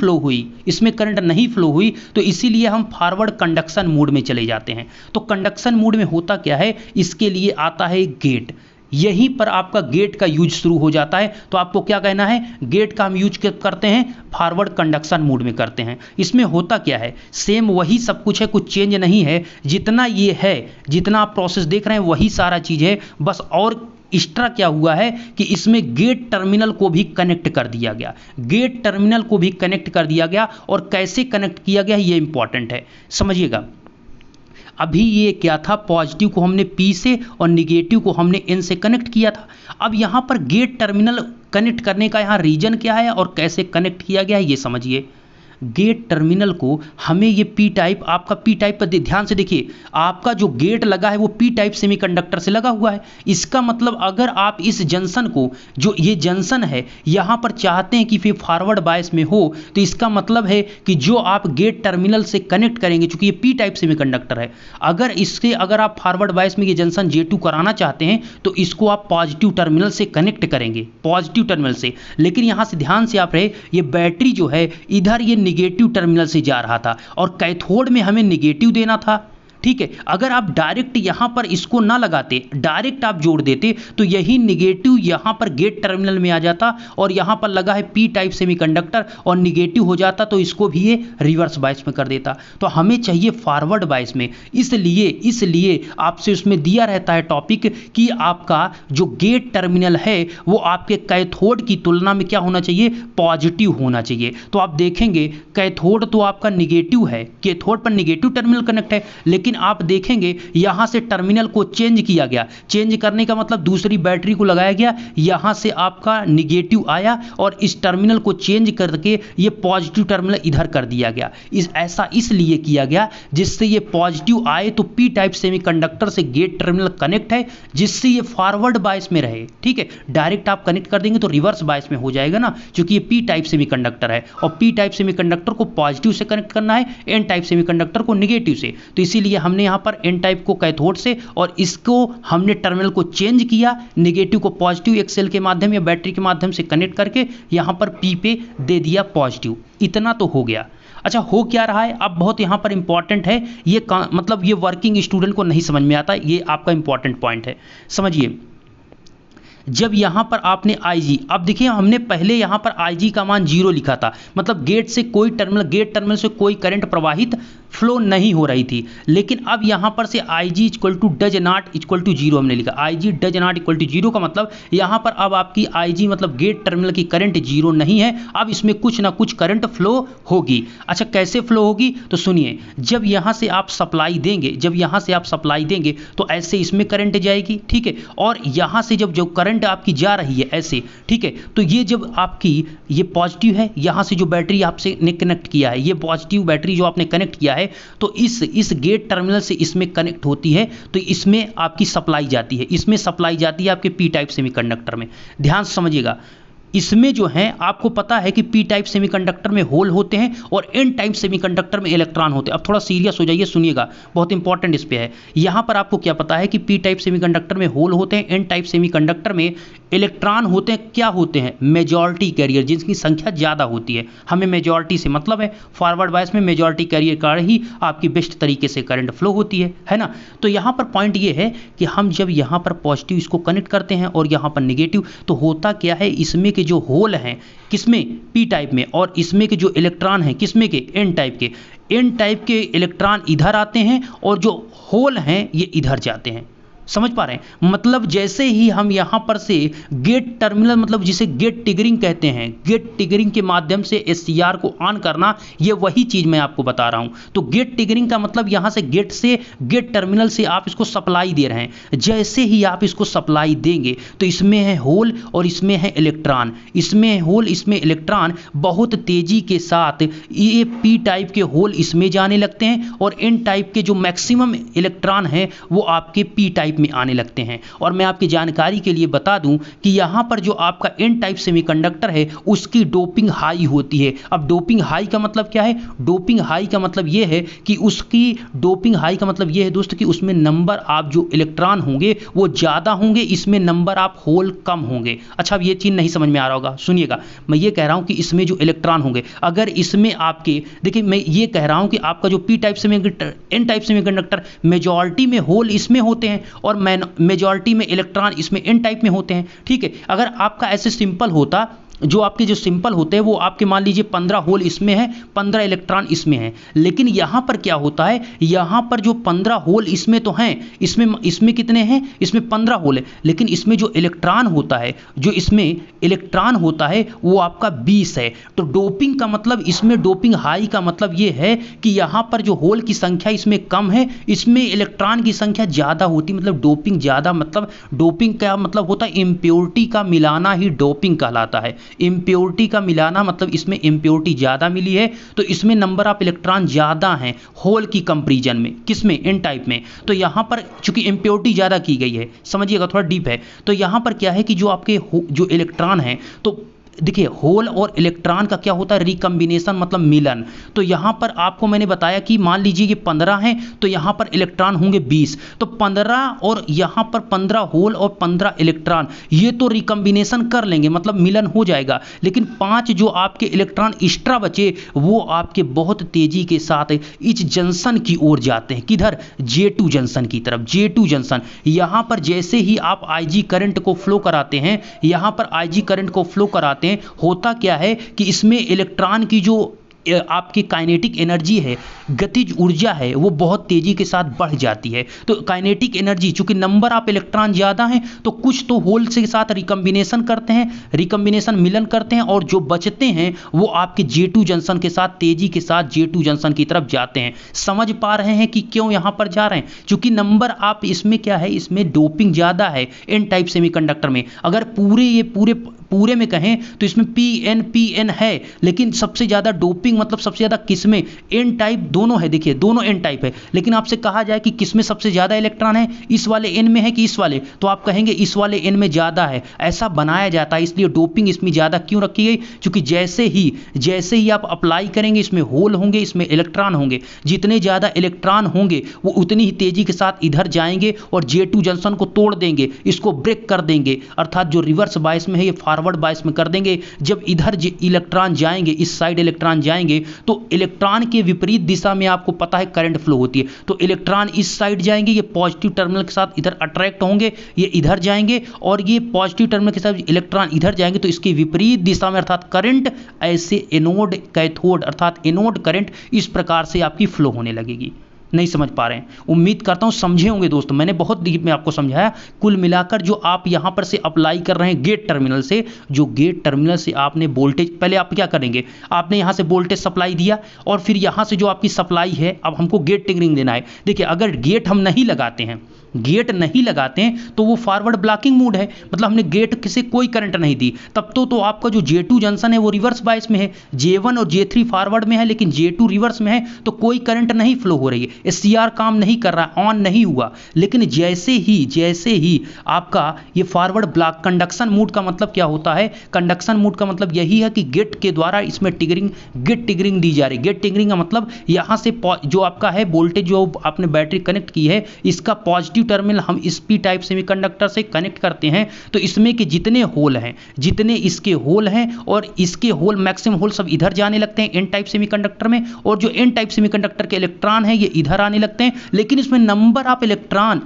फ्लो हुई, तो इसीलिए हम फॉरवर्ड कंडक्शन मोड में चले जाते हैं। तो कंडक्शन मोड में होता क्या है, इसके लिए आता है गेट, यहीं पर आपका गेट का यूज शुरू हो जाता है। तो आपको क्या कहना है, गेट का हम यूज करते हैं फॉरवर्ड कंडक्शन मोड में करते हैं। इसमें होता क्या है, सेम वही सब कुछ है, कुछ चेंज नहीं है, जितना ये है, जितना आप प्रोसेस देख रहे हैं वही सारा चीज़ है, बस और एक्स्ट्रा क्या हुआ है कि इसमें गेट टर्मिनल को भी कनेक्ट कर दिया गया। गेट टर्मिनल को भी कनेक्ट कर दिया गया, और कैसे कनेक्ट किया गया ये इंपॉर्टेंट है, समझिएगा। अभी ये क्या था, पॉजिटिव को हमने P से और निगेटिव को हमने N से कनेक्ट किया था। अब यहाँ पर गेट टर्मिनल कनेक्ट करने का यहाँ रीजन क्या है और कैसे कनेक्ट किया गया है ये समझिए। गेट टर्मिनल को हमें ये P टाइप, आपका P टाइप पर ध्यान से देखिए, आपका जो गेट लगा है वो P टाइप सेमीकंडक्टर से लगा हुआ है। इसका मतलब अगर आप इस जंक्शन को, जो ये जंक्शन है यहाँ पर चाहते हैं कि फिर फॉरवर्ड बायस में हो, तो इसका मतलब है कि जो आप गेट टर्मिनल से कनेक्ट करेंगे, चूंकि ये P टाइप सेमीकंडक्टर है, अगर आप फॉरवर्ड बायस में ये जंक्शन J2 कराना चाहते हैं तो इसको आप पॉजिटिव टर्मिनल से कनेक्ट करेंगे, पॉजिटिव टर्मिनल से। लेकिन यहाँ से ध्यान से आप रहे, ये बैटरी जो है इधर ये निगेटिव टर्मिनल से जा रहा था, और कैथोड में हमें निगेटिव देना था, ठीक है। अगर आप डायरेक्ट यहां पर इसको ना लगाते, डायरेक्ट आप जोड़ देते, तो यही निगेटिव यहां पर गेट टर्मिनल में आ जाता, और यहां पर लगा है P टाइप सेमीकंडक्टर और निगेटिव हो जाता, तो इसको भी ये रिवर्स बायस में कर देता। तो हमें चाहिए फॉरवर्ड बायस में, इसलिए आपसे उसमें दिया रहता है टॉपिक कि आपका जो गेट टर्मिनल है वो आपके कैथोड की तुलना में क्या होना चाहिए, पॉजिटिव होना चाहिए। तो आप देखेंगे कैथोड तो आपका निगेटिव है, कैथोड पर निगेटिव टर्मिनल कनेक्ट है, लेकिन आप देखेंगे यहां से टर्मिनल को चेंज किया गया। चेंज करने का मतलब दूसरी बैटरी को लगाया गया, यहां से आपका निगेटिव आया और इस टर्मिनल को चेंज करके ये पॉजिटिव टर्मिनल इधर कर दिया गया। ऐसा इसलिए किया गया जिससे ये पॉजिटिव आए तो P टाइप सेमीकंडक्टर से गेट टर्मिनल कनेक्ट है, जिससे ये फॉरवर्ड बायस में रहे, ठीक है। डायरेक्ट आप कनेक्ट कर देंगे तो रिवर्स बायस में हो जाएगा ना, क्योंकि ये P टाइप सेमीकंडक्टर है और P टाइप सेमीकंडक्टर को पॉजिटिव से कनेक्ट करना है, N टाइप सेमीकंडक्टर को निगेटिव से। तो इसीलिए हमने यहाँ पर N टाइप को कैथोड से और इसको हमने टर्मिनल को चेंज किया, निगेटिव को पॉजिटिव एक सेल के माध्यम या बैटरी के माध्यम से कनेक्ट करके यहाँ पर P पे दे दिया पॉजिटिव। इतना तो हो गया। अच्छा, हो क्या रहा है अब बहुत यहाँ पर इंपॉर्टेंट है, ये मतलब ये वर्किंग स्टूडेंट को नहीं समझ में आता, ये आपका इंपॉर्टेंट पॉइंट है, समझिए। जब यहाँ पर आपने IG, अब देखिए हमने पहले यहाँ पर IG का मान 0 लिखा था, मतलब गेट टर्मिनल से कोई करंट प्रवाहित फ्लो नहीं हो रही थी। लेकिन अब यहाँ पर से IG equal to does not equal to zero हमने लिखा। IG does not equal to zero का मतलब यहाँ पर अब आपकी IG मतलब गेट टर्मिनल की करंट जीरो नहीं है, अब इसमें कुछ ना कुछ करंट फ्लो होगी। अच्छा, कैसे फ्लो होगी? तो सुनिए, जब यहाँ से आप सप्लाई देंगे, जब यहाँ से आप सप्लाई देंगे तो ऐसे इसमें करंट जाएगी, ठीक है, और यहाँ से जब जो करंट आपकी जा रही है ऐसे, ठीक है, तो ये जब आपकी ये पॉजिटिव है, यहाँ से जो बैटरी आपसे ने कनेक्ट किया है, ये पॉजिटिव बैटरी जो आपने कनेक्ट किया है, तो इस गेट टर्मिनल से इसमें कनेक्ट होती है, तो इसमें आपकी सप्लाई जाती है, इसमें सप्लाई जाती है आपके पी टाइप सेमीकंडक्टर में। ध्यान से समझिएगा, इसमें जो है आपको पता है कि पी टाइप सेमीकंडक्टर में होल होते हैं और एन टाइप सेमीकंडक्टर में इलेक्ट्रॉन होते हैं। अब थोड़ा सीरियस हो जाइए, सुनिएगा, बहुत इंपॉर्टेंट इस पे है। यहाँ पर आपको क्या पता है कि पी टाइप सेमीकंडक्टर में होल होते हैं, एन टाइप सेमीकंडक्टर में इलेक्ट्रॉन होते हैं। क्या होते हैं? मेजॉरिटी कैरियर, जिनकी संख्या ज़्यादा होती है। हमें मेजॉरिटी से मतलब है, फॉरवर्ड बायस में मेजॉरिटी कैरियर का ही आपकी बेस्ट तरीके से करंट फ्लो होती है ना। तो यहाँ पर पॉइंट ये है कि हम जब यहाँ पर पॉजिटिव इसको कनेक्ट करते हैं और यहाँ पर निगेटिव, तो होता क्या है, इसमें के जो होल हैं किसमें? पी टाइप में, और इसमें के जो इलेक्ट्रॉन हैं किसमें के? एन टाइप के। एन टाइप के इलेक्ट्रॉन इधर आते हैं और जो होल हैं ये इधर जाते हैं। समझ पा रहे हैं? मतलब जैसे ही हम यहाँ पर से गेट टर्मिनल, मतलब जिसे गेट ट्रिगरिंग कहते हैं, गेट ट्रिगरिंग के माध्यम से SCR को ऑन करना, ये वही चीज़ मैं आपको बता रहा हूँ। तो गेट ट्रिगरिंग का मतलब यहाँ से गेट टर्मिनल से आप इसको सप्लाई दे रहे हैं। जैसे ही आप इसको सप्लाई देंगे तो इसमें है होल और इसमें है इलेक्ट्रॉन, इसमें है होल, इसमें इलेक्ट्रॉन, बहुत तेजी के साथ ये पी टाइप के होल इसमें जाने लगते हैं और एन टाइप के जो मैक्सिमम इलेक्ट्रॉन हैं वो आपके पी टाइप में आने लगते हैं। और मैं आपकी जानकारी के लिए बता दूं कि यहां पर जो आपका एन टाइप सेमीकंडक्टर है उसकी डोपिंग हाई होती है। अब डोपिंग हाई का मतलब क्या है? डोपिंग हाई का मतलब यह है कि उसकी डोपिंग हाई का मतलब यह है दोस्त कि उसमें नंबर आप जो इलेक्ट्रॉन होंगे वो ज्यादा होंगे, इसमें नंबर आप होल कम होंगे। अच्छा, अब ये चीज नहीं समझ में आ रहा होगा, सुनिएगा, मैं ये कह रहा हूं कि इसमें जो इलेक्ट्रॉन होंगे, अगर इसमें आपके, देखिए मैं ये कह रहा हूं कि आपका जो P type semiconductor, N type semiconductor, majority में होल इसमें होते हैं और मेजॉरिटी में इलेक्ट्रॉन इसमें एन टाइप में होते हैं, ठीक है। अगर आपका ऐसे सिंपल होता, जो आपके जो सिंपल होते हैं वो आपके मान लीजिए 15 होल इसमें है, 15 इलेक्ट्रॉन इसमें है, लेकिन यहाँ पर क्या होता है, यहाँ पर जो 15 होल इसमें तो हैं, इसमें कितने हैं? इसमें 15 होल है, लेकिन इसमें जो इलेक्ट्रॉन होता है, जो इसमें इलेक्ट्रॉन होता है वो आपका 20 है। तो डोपिंग का मतलब, इसमें डोपिंग हाई का मतलब ये है कि यहाँ पर जो होल की संख्या इसमें कम है, इसमें इलेक्ट्रॉन की संख्या ज़्यादा होती, मतलब डोपिंग ज़्यादा, मतलब डोपिंग का मतलब होता है इम्प्योरिटी का मिलाना ही डोपिंग कहलाता है। इम्प्योरिटी का मिलाना मतलब इसमें इम्प्योरिटी ज़्यादा मिली है, तो इसमें नंबर ऑफ इलेक्ट्रॉन ज़्यादा हैं होल की कंपैरिजन में। किसमें? एन टाइप में। तो यहाँ पर चूंकि इम्प्योरिटी ज़्यादा की गई है, समझिएगा, थोड़ा डीप है। तो यहाँ पर क्या है कि जो आपके जो इलेक्ट्रॉन हैं, तो देखिए होल और इलेक्ट्रॉन का क्या होता है? रिकम्बिनेशन, मतलब मिलन। तो यहाँ पर आपको मैंने बताया कि मान लीजिए ये 15 हैं तो यहाँ पर इलेक्ट्रॉन होंगे 20, तो 15 और यहाँ पर 15 होल और 15 इलेक्ट्रॉन, ये तो रिकम्बिनेशन कर लेंगे, मतलब मिलन हो जाएगा। लेकिन 5 जो आपके इलेक्ट्रॉन एक्स्ट्रा बचे वो आपके बहुत तेजी के साथ इस जंक्शन की ओर जाते हैं। किधर? J2 जंक्शन की तरफ। J2 जंक्शन, यहाँ पर जैसे ही आप IG करंट को फ्लो कराते हैं, यहाँ पर IG करंट को फ्लो कराते हैं, होता क्या है कि इसमें इलेक्ट्रॉन की जो आपकी काइनेटिक एनर्जी है, गतिज ऊर्जा है, वो बहुत तेजी के साथ बढ़ जाती है। तो काइनेटिक एनर्जी, चूंकि नंबर ऑफ इलेक्ट्रॉन ज़्यादा हैं तो कुछ तो होल के साथ रिकम्बिनेशन करते हैं, रिकम्बिनेशन मिलन करते हैं, और जो बचते हैं वो आपके J2 जंक्शन के साथ तेजी के साथ J2 जंक्शन की तरफ जाते हैं। समझ पा रहे हैं कि क्यों यहाँ पर जा रहे हैं? चूंकि नंबर आप इसमें क्या है, इसमें डोपिंग ज़्यादा है एन टाइप सेमीकंडक्टर में। अगर पूरे में कहें तो इसमें PN है, लेकिन सबसे ज़्यादा डोपिंग मतलब सबसे ज़्यादा किसमें? N type. दोनों है, देखिए दोनों एन टाइप है, लेकिन आपसे कहा जाए कि किसमें सबसे ज़्यादा इलेक्ट्रॉन है, इस वाले एन में है कि इस वाले, तो आप कहेंगे इस वाले एन में ज़्यादा है। ऐसा बनाया जाता है, इसलिए डोपिंग इसमें ज़्यादा क्यों रखी गई? क्योंकि जैसे ही आप अप्लाई करेंगे इसमें होल होंगे, इसमें इलेक्ट्रॉन होंगे, जितने ज़्यादा इलेक्ट्रॉन होंगे वो उतनी ही तेज़ी के साथ इधर जाएंगे और J2 जंक्शन को तोड़ देंगे, इसको ब्रेक कर देंगे, अर्थात जो रिवर्स बायस में है ये फॉरवर्ड बायस में कर देंगे। जब इधर इलेक्ट्रॉन जाएंगे, इस साइड इलेक्ट्रॉन जाएंगे जाएंगे तो इलेक्ट्रॉन के विपरीत दिशा में आपको पता है करंट फ्लो होती है। तो इलेक्ट्रॉन इस साइड जाएंगे, ये पॉजिटिव टर्मिनल के साथ इधर अट्रैक्ट होंगे, ये इधर जाएंगे, और ये पॉजिटिव टर्मिनल के साथ इलेक्ट्रॉन इधर जाएंगे, तो इसके विपरीत दिशा में अर्थात करंट ऐसे एनोड कैथोड अर्थात एनोड करंट इस प्रकार से आपकी फ्लो होने लगेगी। नहीं समझ पा रहे हैं? उम्मीद करता हूं समझे होंगे दोस्तों, मैंने बहुत डीप में आपको समझाया। कुल मिलाकर जो आप यहां पर से अप्लाई कर रहे हैं गेट टर्मिनल से, जो गेट टर्मिनल से आपने वोल्टेज, पहले आप क्या करेंगे, आपने यहां से वोल्टेज सप्लाई दिया और फिर यहां से जो आपकी सप्लाई है अब हमको गेट ट्रिगरिंग देना है। देखिए अगर गेट हम नहीं लगाते हैं, गेट नहीं लगाते हैं तो वो फॉरवर्ड ब्लॉकिंग मोड है, मतलब हमने गेट से कोई करंट नहीं दी, तब तो आपका जो J2 जंक्शन है वो रिवर्स बायस में है, J1 और J3 फॉरवर्ड में है लेकिन J2 रिवर्स में है, तो कोई करंट नहीं फ्लो हो रही है, SCR काम नहीं कर रहा, ऑन नहीं हुआ। लेकिन जैसे ही आपका ये फॉरवर्ड ब्लॉक कंडक्शन मोड का मतलब क्या होता है, कंडक्शन मोड का मतलब यही है कि गेट के द्वारा इसमें गेट ट्रिगरिंग दी जा रही है। गेट ट्रिगरिंग का मतलब यहां से जो आपका है वोल्टेज जो आपने बैटरी कनेक्ट की है इसका पॉजिटिव टर्मिनल हम इस पी टाइप सेमीकंडक्टर से कनेक्ट करते हैं, तो इसमें के जितने होल हैं, जितने इसके होल हैं और इसके होल मैक्सिमम होल सब इधर जाने लगते हैं एन टाइप सेमीकंडक्टर में, और जो एन टाइप सेमीकंडक्टर के इलेक्ट्रॉन हैं ये इधर आने लगते हैं। लेकिन इसमें number of electron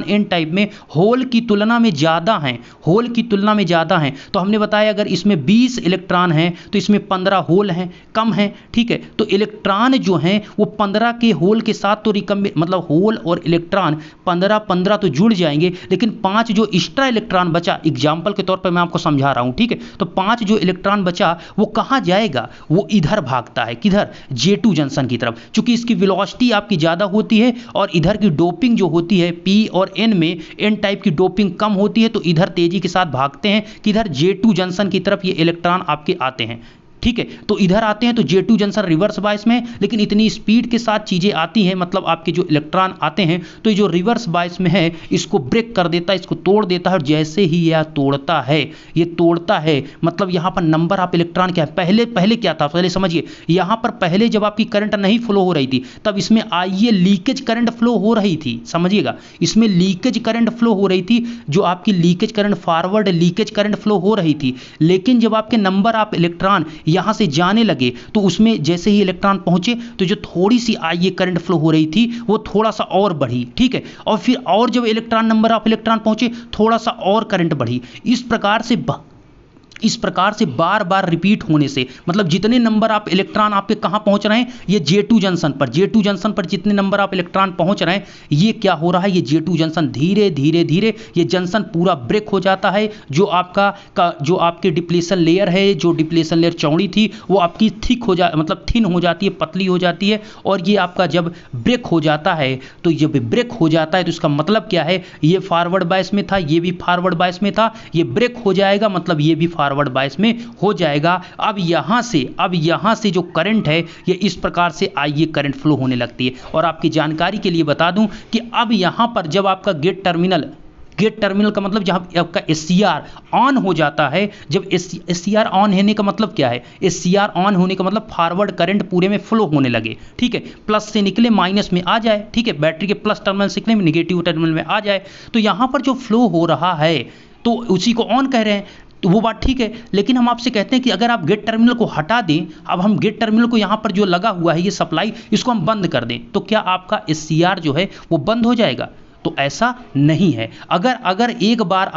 N type में होल की तुलना में ज्यादा हैं, होल की तुलना में ज्यादा हैं। तो हमने बताया अगर इसमें 20 इलेक्ट्रॉन हैं तो इसमें 15 होल हैं, कम हैं, ठीक है। तो इलेक्ट्रॉन जो हैं वो 15 के होल के साथ तो मतलब होल और इलेक्ट्रॉन 15 तो जुड़ जाएंगे, लेकिन 5 जो एक्स्ट्रा इलेक्ट्रॉन बचा, एग्जांपल के तौर पर मैं आपको समझा रहा हूं, ठीक है। तो 5 जो इलेक्ट्रॉन बचा वो कहां जाएगा, वो इधर भागता है, किधर, J2 जंक्शन की तरफ। चूंकि इसकी वेलोसिटी आपकी ज्यादा होती है और इधर की डोपिंग जो होती है P और N में N टाइप की डोपिंग कम होती है, तो इधर तेजी के साथ भागते हैं, किधर, J2 जंक्शन की तरफ ये इलेक्ट्रॉन आपके आते हैं, ठीक है। तो इधर आते हैं तो J2 जंक्शन रिवर्स बायस में, लेकिन इतनी स्पीड के साथ चीजें आती हैं, मतलब आपके जो इलेक्ट्रॉन आते हैं तो ये जो रिवर्स बायस में है इसको ब्रेक कर देता है, इसको तोड़ देता है, और जैसे ही यह तोड़ता है, ये तोड़ता है, मतलब यहां पर नंबर ऑफ इलेक्ट्रॉन क्या है, पहले क्या था, पहले समझिए। यहां पर पहले जब आपकी करंट नहीं फ्लो हो रही थी तब इसमें आइए लीकेज करंट फ्लो हो रही थी, समझिएगा, इसमें लीकेज करंट फ्लो हो रही थी, जो आपकी leakage current forward leakage current flow हो रही थी। लेकिन जब आपके नंबर ऑफ इलेक्ट्रॉन यहां से जाने लगे तो उसमें जैसे ही इलेक्ट्रॉन पहुंचे तो जो थोड़ी सी आइए करंट फ्लो हो रही थी वो थोड़ा सा और बढ़ी, ठीक है। और फिर और जब इलेक्ट्रॉन नंबर ऑफ इलेक्ट्रॉन पहुंचे थोड़ा सा और करंट बढ़ी। इस प्रकार से बार बार रिपीट होने से, मतलब जितने नंबर ऑफ इलेक्ट्रॉन आपके कहां पहुंच रहे हैं, ये J2 जंक्शन पर जितने नंबर ऑफ इलेक्ट्रॉन पहुंच रहे हैं, ये क्या हो रहा है, ये J2 जंक्शन धीरे धीरे ये जंक्शन पूरा ब्रेक हो जाता है। जो जो आपके डिप्लीशन लेयर है, जो डिप्लीशन लेयर चौड़ी थी वो आपकी मतलब थिन हो जाती है, पतली हो जाती है। और ये आपका जब ब्रेक हो जाता है तो इसका मतलब क्या है, ये फॉरवर्ड बायस में था, ये भी फॉरवर्ड बायस में था, ये ब्रेक हो जाएगा, मतलब ये भी फॉरवर्ड बायस में हो जाएगा। अब यहां से जो करंट है ये इस प्रकार से आइए करंट फ्लो होने लगती है। और आपकी जानकारी के लिए बता दूं कि अब यहां पर जब आपका गेट टर्मिनल का मतलब जब आपका SCR ऑन हो जाता है, जब SCR ऑन होने का मतलब क्या है, SCR ऑन होने का मतलब फॉरवर्ड करंट पूरे में फ्लो होने लगे, ठीक है, प्लस से निकले माइनस में आ जाए, ठीक है, बैटरी के प्लस टर्मिनल से निकले निगेटिव टर्मिनल में आ जाए। तो यहां पर जो फ्लो हो रहा है तो उसी को ऑन कह रहे हैं, तो वो बात ठीक है। लेकिन हम आपसे कहते हैं कि अगर आप गेट टर्मिनल को हटा दें, अब हम गेट टर्मिनल को यहाँ पर जो लगा हुआ है ये सप्लाई, इसको हम बंद कर दें, तो क्या आपका SCR जो है वो बंद हो जाएगा? तो ऐसा नहीं है। अगर एक बार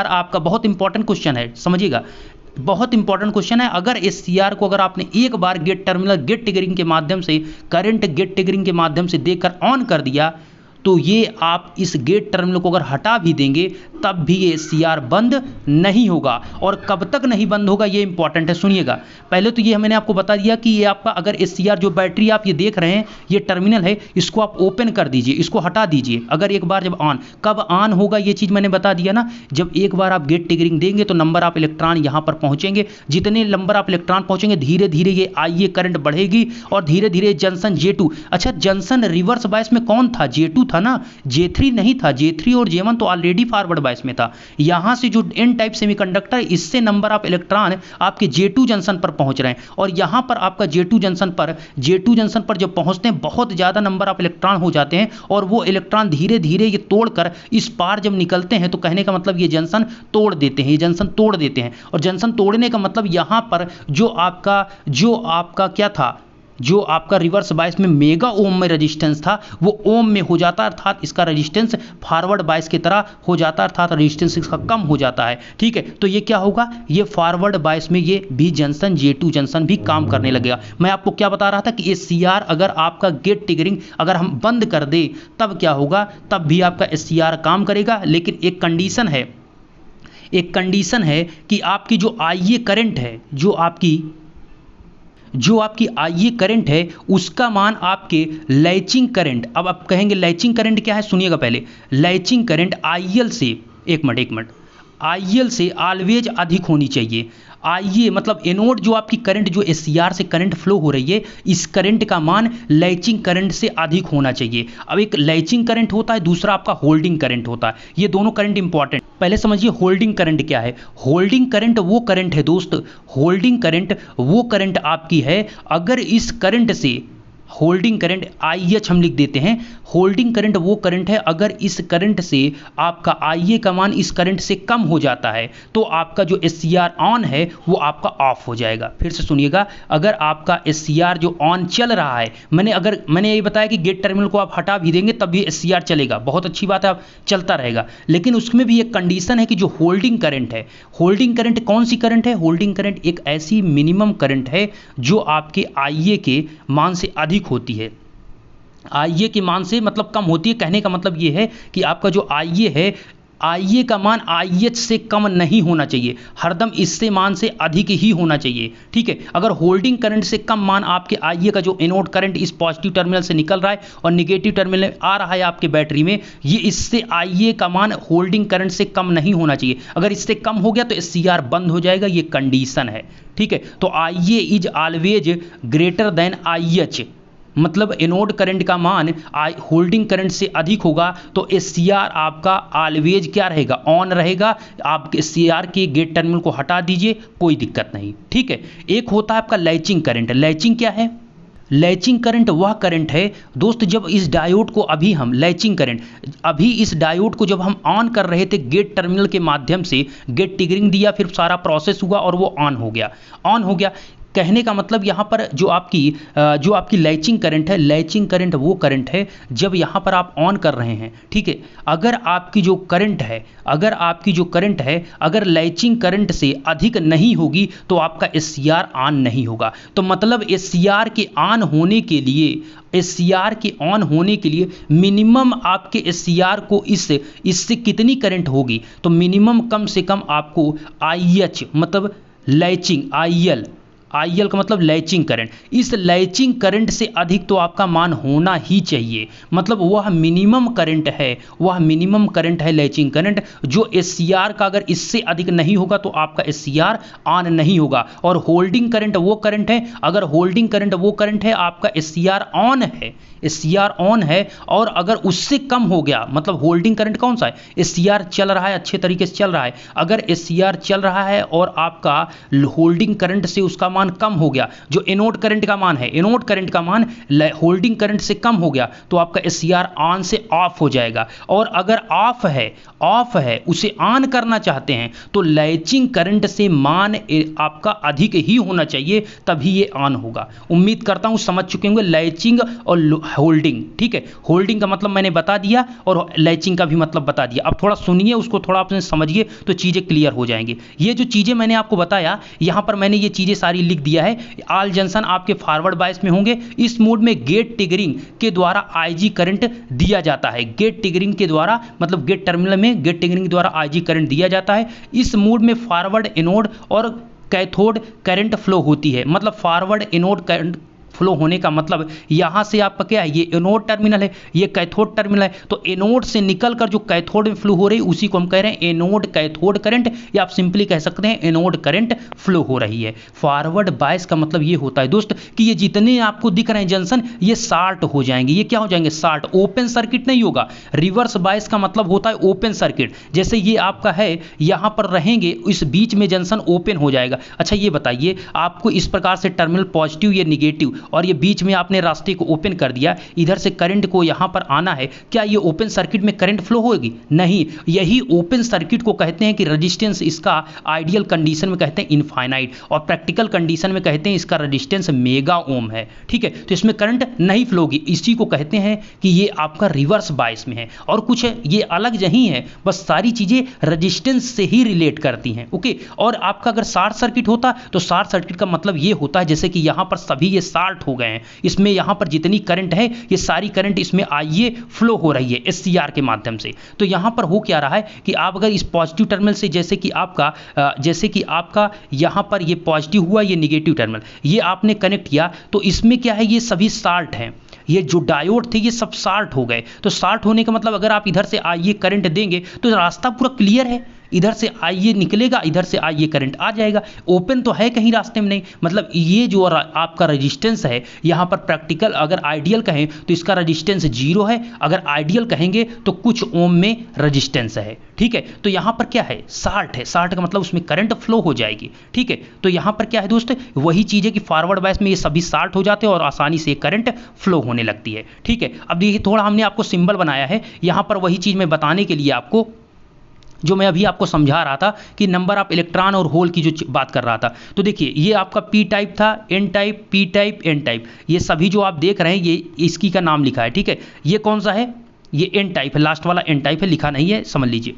आपका बहुत इंपॉर्टेंट क्वेश्चन है, समझिएगा, बहुत इंपॉर्टेंट क्वेश्चन है। अगर SCR को अगर आपने एक बार गेट ट्रिगरिंग के माध्यम से, करंट गेट ट्रिगरिंग के माध्यम से देकर ऑन कर दिया, तो ये आप इस गेट टर्मिनल को अगर हटा भी देंगे तब भी ये SCR बंद नहीं होगा। और कब तक नहीं बंद होगा ये इंपॉर्टेंट है, सुनिएगा। पहले तो ये मैंने आपको बता दिया कि ये आपका अगर SCR जो बैटरी आप ये देख रहे हैं, ये टर्मिनल है, इसको आप ओपन कर दीजिए, इसको हटा दीजिए। अगर एक बार जब कब ऑन होगा ये चीज़ मैंने बता दिया ना, जब एक बार आप गेट ट्रिगरिंग देंगे तो नंबर ऑफ इलेक्ट्रॉन यहाँ पर पहुँचेंगे, जितने नंबर ऑफ इलेक्ट्रॉन पहुँचेंगे धीरे धीरे ये आइए करंट बढ़ेगी और धीरे धीरे जंक्शन J2, अच्छा जंक्शन रिवर्स बायस में कौन था, J2 था ना, J3 नहीं था। J3 और J1 तो ऑलरेडी फॉरवर्ड बायस में था। यहाँ से जो एन टाइप सेमीकंडक्टर, इससे नंबर ऑफ इलेक्ट्रॉन आपके J2 जंक्शन पर पहुंच रहे हैं, और यहाँ पर आपका J2 जंक्शन पर जब पहुंचते हैं बहुत ज़्यादा नंबर ऑफ इलेक्ट्रॉन हो जाते हैं, और वो इलेक्ट्रॉन धीरे धीरे ये तोड़कर इस पार जब निकलते हैं, तो कहने का मतलब ये जंक्शन तोड़ देते हैं, ये जंक्शन तोड़ देते हैं। और जंक्शन तोड़ने का मतलब यहाँ पर जो आपका क्या था, जो आपका रिवर्स बायस में मेगा ओम में रेजिस्टेंस था, वो ओम में हो जाता है, अर्थात इसका रेजिस्टेंस फॉरवर्ड बायस की तरह हो जाता है, अर्थात रेजिस्टेंस इसका कम हो जाता है। ठीक है, तो ये क्या होगा, ये फॉरवर्ड बायस में ये भी जंक्शन J2 जंक्शन भी काम करने लगेगा। मैं आपको क्या बता रहा था कि SCR अगर आपका गेट ट्रिगरिंग अगर हम बंद कर दे तब क्या होगा, तब भी आपका SCR काम करेगा, लेकिन एक कंडीशन है कि आपकी जो IA करंट है, जो आपकी IA करंट है, उसका मान आपके लैचिंग करंट, अब आप कहेंगे लैचिंग करंट क्या है, सुनिएगा पहले। लैचिंग करंट IL से, एक मिनट, IL से ऑलवेज अधिक होनी चाहिए। IA मतलब एनोड जो आपकी करंट, जो SCR से करंट फ्लो हो रही है, इस करंट का मान लैचिंग करंट से अधिक होना चाहिए। अब एक लैचिंग करंट होता है, दूसरा आपका होल्डिंग करंट होता है। ये दोनों करंट इंपॉर्टेंट। पहले समझिए होल्डिंग करंट क्या है। होल्डिंग करंट वो करंट है दोस्त, होल्डिंग करंट वो करंट आपकी है, अगर इस करंट से, होल्डिंग करंट IH हम लिख देते हैं, होल्डिंग करंट वो करंट है अगर इस करंट से आपका IA का मान इस करंट से कम हो जाता है, तो आपका जो SCR ऑन है वो आपका ऑफ हो जाएगा। फिर से सुनिएगा, अगर आपका SCR जो ऑन चल रहा है, मैंने यही बताया कि गेट टर्मिनल को आप हटा भी देंगे तब भी SCR चलेगा, बहुत अच्छी बात है, आप चलता रहेगा, लेकिन उसमें भी एक कंडीशन है कि जो होल्डिंग करंट है, होल्डिंग करंट कौन सी करंट है, होल्डिंग करंट एक ऐसी मिनिमम करंट है जो आपके IA के मान से अधिक होती है। IA के मान से मतलब कम होती है, कहने का मतलब ये है कि आपका जो IA है, IA का मान IH से कम नहीं होना चाहिए, हरदम इससे मान से अधिक ही होना चाहिए। ठीक है, अगर होल्डिंग करंट से कम मान आपके IA का जो एनोड करंट इस पॉजिटिव टर्मिनल से निकल रहा है और निगेटिव टर्मिनल में आ रहा है आपके बैटरी में, ये इससे IA का मान होल्डिंग करंट से कम नहीं होना चाहिए। अगर इससे कम हो गया तो SCR बंद हो जाएगा, ये कंडीशन है। ठीक है, तो IA is always greater than IH, मतलब एनोड करंट का मान होल्डिंग करंट से अधिक होगा तो SCR आपका ऑलवेज क्या रहेगा, ऑन रहेगा। आप SCR के गेट टर्मिनल को हटा दीजिए, कोई दिक्कत नहीं। ठीक है, एक होता है आपका लैचिंग करंट। लैचिंग क्या है, लैचिंग करंट वह करंट है दोस्त, जब इस डायोड को अभी हम लैचिंग करंट, अभी इस डायोड को जब हम ऑन कर रहे थे गेट टर्मिनल के माध्यम से, गेट ट्रिगरिंग दिया, फिर सारा प्रोसेस हुआ और वो ऑन हो गया। कहने का मतलब यहाँ पर जो आपकी लैचिंग करंट है, लैचिंग करंट वो करंट है जब यहाँ पर आप ऑन कर रहे हैं। ठीक है, अगर आपकी जो करंट है अगर लैचिंग करंट से अधिक नहीं होगी तो आपका SCR ऑन नहीं होगा। तो मतलब SCR के ऑन होने के लिए मिनिमम आपके SCR को इससे कितनी करंट होगी, तो मिनिमम कम से कम आपको IH मतलब लैचिंग, IL का मतलब लैचिंग करंट, इस लैचिंग करंट से अधिक तो आपका मान होना ही चाहिए। मतलब वह मिनिमम करंट है लैचिंग करंट, जो SCR का अगर इससे अधिक नहीं होगा तो आपका SCR ऑन नहीं होगा। और होल्डिंग करंट वो करंट है, अगर होल्डिंग करंट वो करंट है आपका SCR ऑन है और अगर उससे कम हो गया, मतलब होल्डिंग करंट कौन सा है, SCR चल रहा है, अच्छे तरीके से चल रहा है, अगर SCR चल रहा है और आपका होल्डिंग करंट से उसका मान कम हो गया, जो एनोड करंट का मान है, एनोड करंट का मान होल्डिंग करंट से कम हो गया तो आपका SCR ऑन से ऑफ हो जाएगा। और अगर ऑफ है उसे ऑन करना चाहते हैं तो लैचिंग करंट से मान आपका अधिक ही होना चाहिए, तभी ये ऑन होगा। उम्मीद करता हूं समझ चुके होंगे लैचिंग और होल्डिंग। ठीक है, होल्डिंग का मतलब मैंने बता दिया और लैचिंग का भी मतलब बता दिया। अब थोड़ा सुनिए, उसको थोड़ा आपने समझिए तो चीजें क्लियर हो जाएंगी। ये जो चीजें मैंने आपको बताया, यहां पर मैंने ये चीजें सारी लिख दिया है। ऑल जंक्शन आपके फॉरवर्ड बायस में होंगे। इस मोड में गेट ट्रिगरिंग के द्वारा IG करंट दिया जाता है, गेट ट्रिगरिंग के द्वारा, मतलब गेट टर्मिनल में गेट ट्रिगरिंग के द्वारा IG करंट दिया जाता है। इस मोड में फॉरवर्ड एनोड और कैथोड करंट फ्लो होती है, मतलब फ्लो होने का मतलब यहाँ से आपका क्या है, ये एनोड टर्मिनल है, ये कैथोड टर्मिनल है, तो एनोड से निकलकर जो कैथोड में फ्लो हो रही है उसी को हम कह रहे हैं एनोड कैथोड करंट, या आप सिंपली कह सकते हैं एनोड करंट फ्लो हो रही है। फॉरवर्ड बायस का मतलब ये होता है दोस्त कि ये जितने आपको दिख रहे हैं जंक्शन ये शार्ट हो जाएंगे। ये क्या हो जाएंगे, शार्ट, ओपन सर्किट नहीं होगा। रिवर्स बायस का मतलब होता है ओपन सर्किट, जैसे ये आपका है यहां पर रहेंगे, इस बीच में जंक्शन ओपन हो जाएगा। अच्छा ये बताइए, आपको इस प्रकार से टर्मिनल पॉजिटिव या निगेटिव और ये बीच में आपने रास्ते को ओपन कर दिया, इधर से करंट को यहां पर आना है, क्या ये ओपन सर्किट में करंट फ्लो होगी? नहीं। यही ओपन सर्किट को कहते हैं कि रेजिस्टेंस इसका आइडियल कंडीशन में कहते हैं इनफाइनाइट, और प्रैक्टिकल कंडीशन में कहते हैं इसका रेजिस्टेंस मेगा ओम है। ठीक है, तो इसमें करंट नहीं फ्लो होगी, इसी को कहते हैं कि ये आपका रिवर्स बायस में है। और कुछ ये अलग नहीं है, बस सारी चीजें रेजिस्टेंस से ही रिलेट करती हैं। ओके, और आपका अगर शॉर्ट सर्किट होता तो शॉर्ट सर्किट का मतलब ये होता है जैसे कि यहां पर सभी ये शॉर्ट हो गए हैं, इसमें यहां पर जितनी करंट है ये सारी करंट इसमें आइए फ्लो हो रही है एससीआर के माध्यम से। तो यहां पर हो क्या रहा है कि आप अगर इस पॉजिटिव टर्मिनल से जैसे कि आपका यहां पर ये पॉजिटिव हुआ, ये निगेटिव टर्मिनल ये आपने कनेक्ट किया, तो इसमें क्या है, ये सभी शॉर्ट हैं, ये जो डायोड थे ये सब शॉर्ट हो गए। तो शॉर्ट होने का मतलब अगर आप इधर से आइए करंट देंगे तो रास्ता पूरा क्लियर है, इधर से आइए निकलेगा, इधर से आइए करंट आ जाएगा, ओपन तो है कहीं रास्ते में नहीं। मतलब ये जो आपका रेजिस्टेंस है यहाँ पर प्रैक्टिकल अगर आइडियल कहें तो इसका रेजिस्टेंस 0 है, अगर आइडियल कहेंगे तो कुछ ओम में रेजिस्टेंस है। ठीक है, तो यहाँ पर क्या है, शॉर्ट है, शॉर्ट का मतलब उसमें करंट फ्लो हो जाएगी। ठीक है, तो यहाँ पर क्या है दोस्त, वही चीज़ है कि फॉरवर्ड बायस में ये सभी शॉर्ट हो जाते हैं और आसानी से करंट फ्लो होने लगती है। ठीक है, अब देखिए थोड़ा हमने आपको सिंबल बनाया है यहाँ पर, वही चीज़ मैं बताने के लिए आपको जो मैं अभी आपको समझा रहा था कि नंबर ऑफ इलेक्ट्रॉन और होल की जो बात कर रहा था। तो देखिए ये आपका पी टाइप था, N type, P type, N type, ये सभी जो आप देख रहे हैं ये इसकी का नाम लिखा है। ठीक है, ये कौन सा है, ये एन टाइप है, लास्ट वाला एन टाइप है, लिखा नहीं है, समझ लीजिए।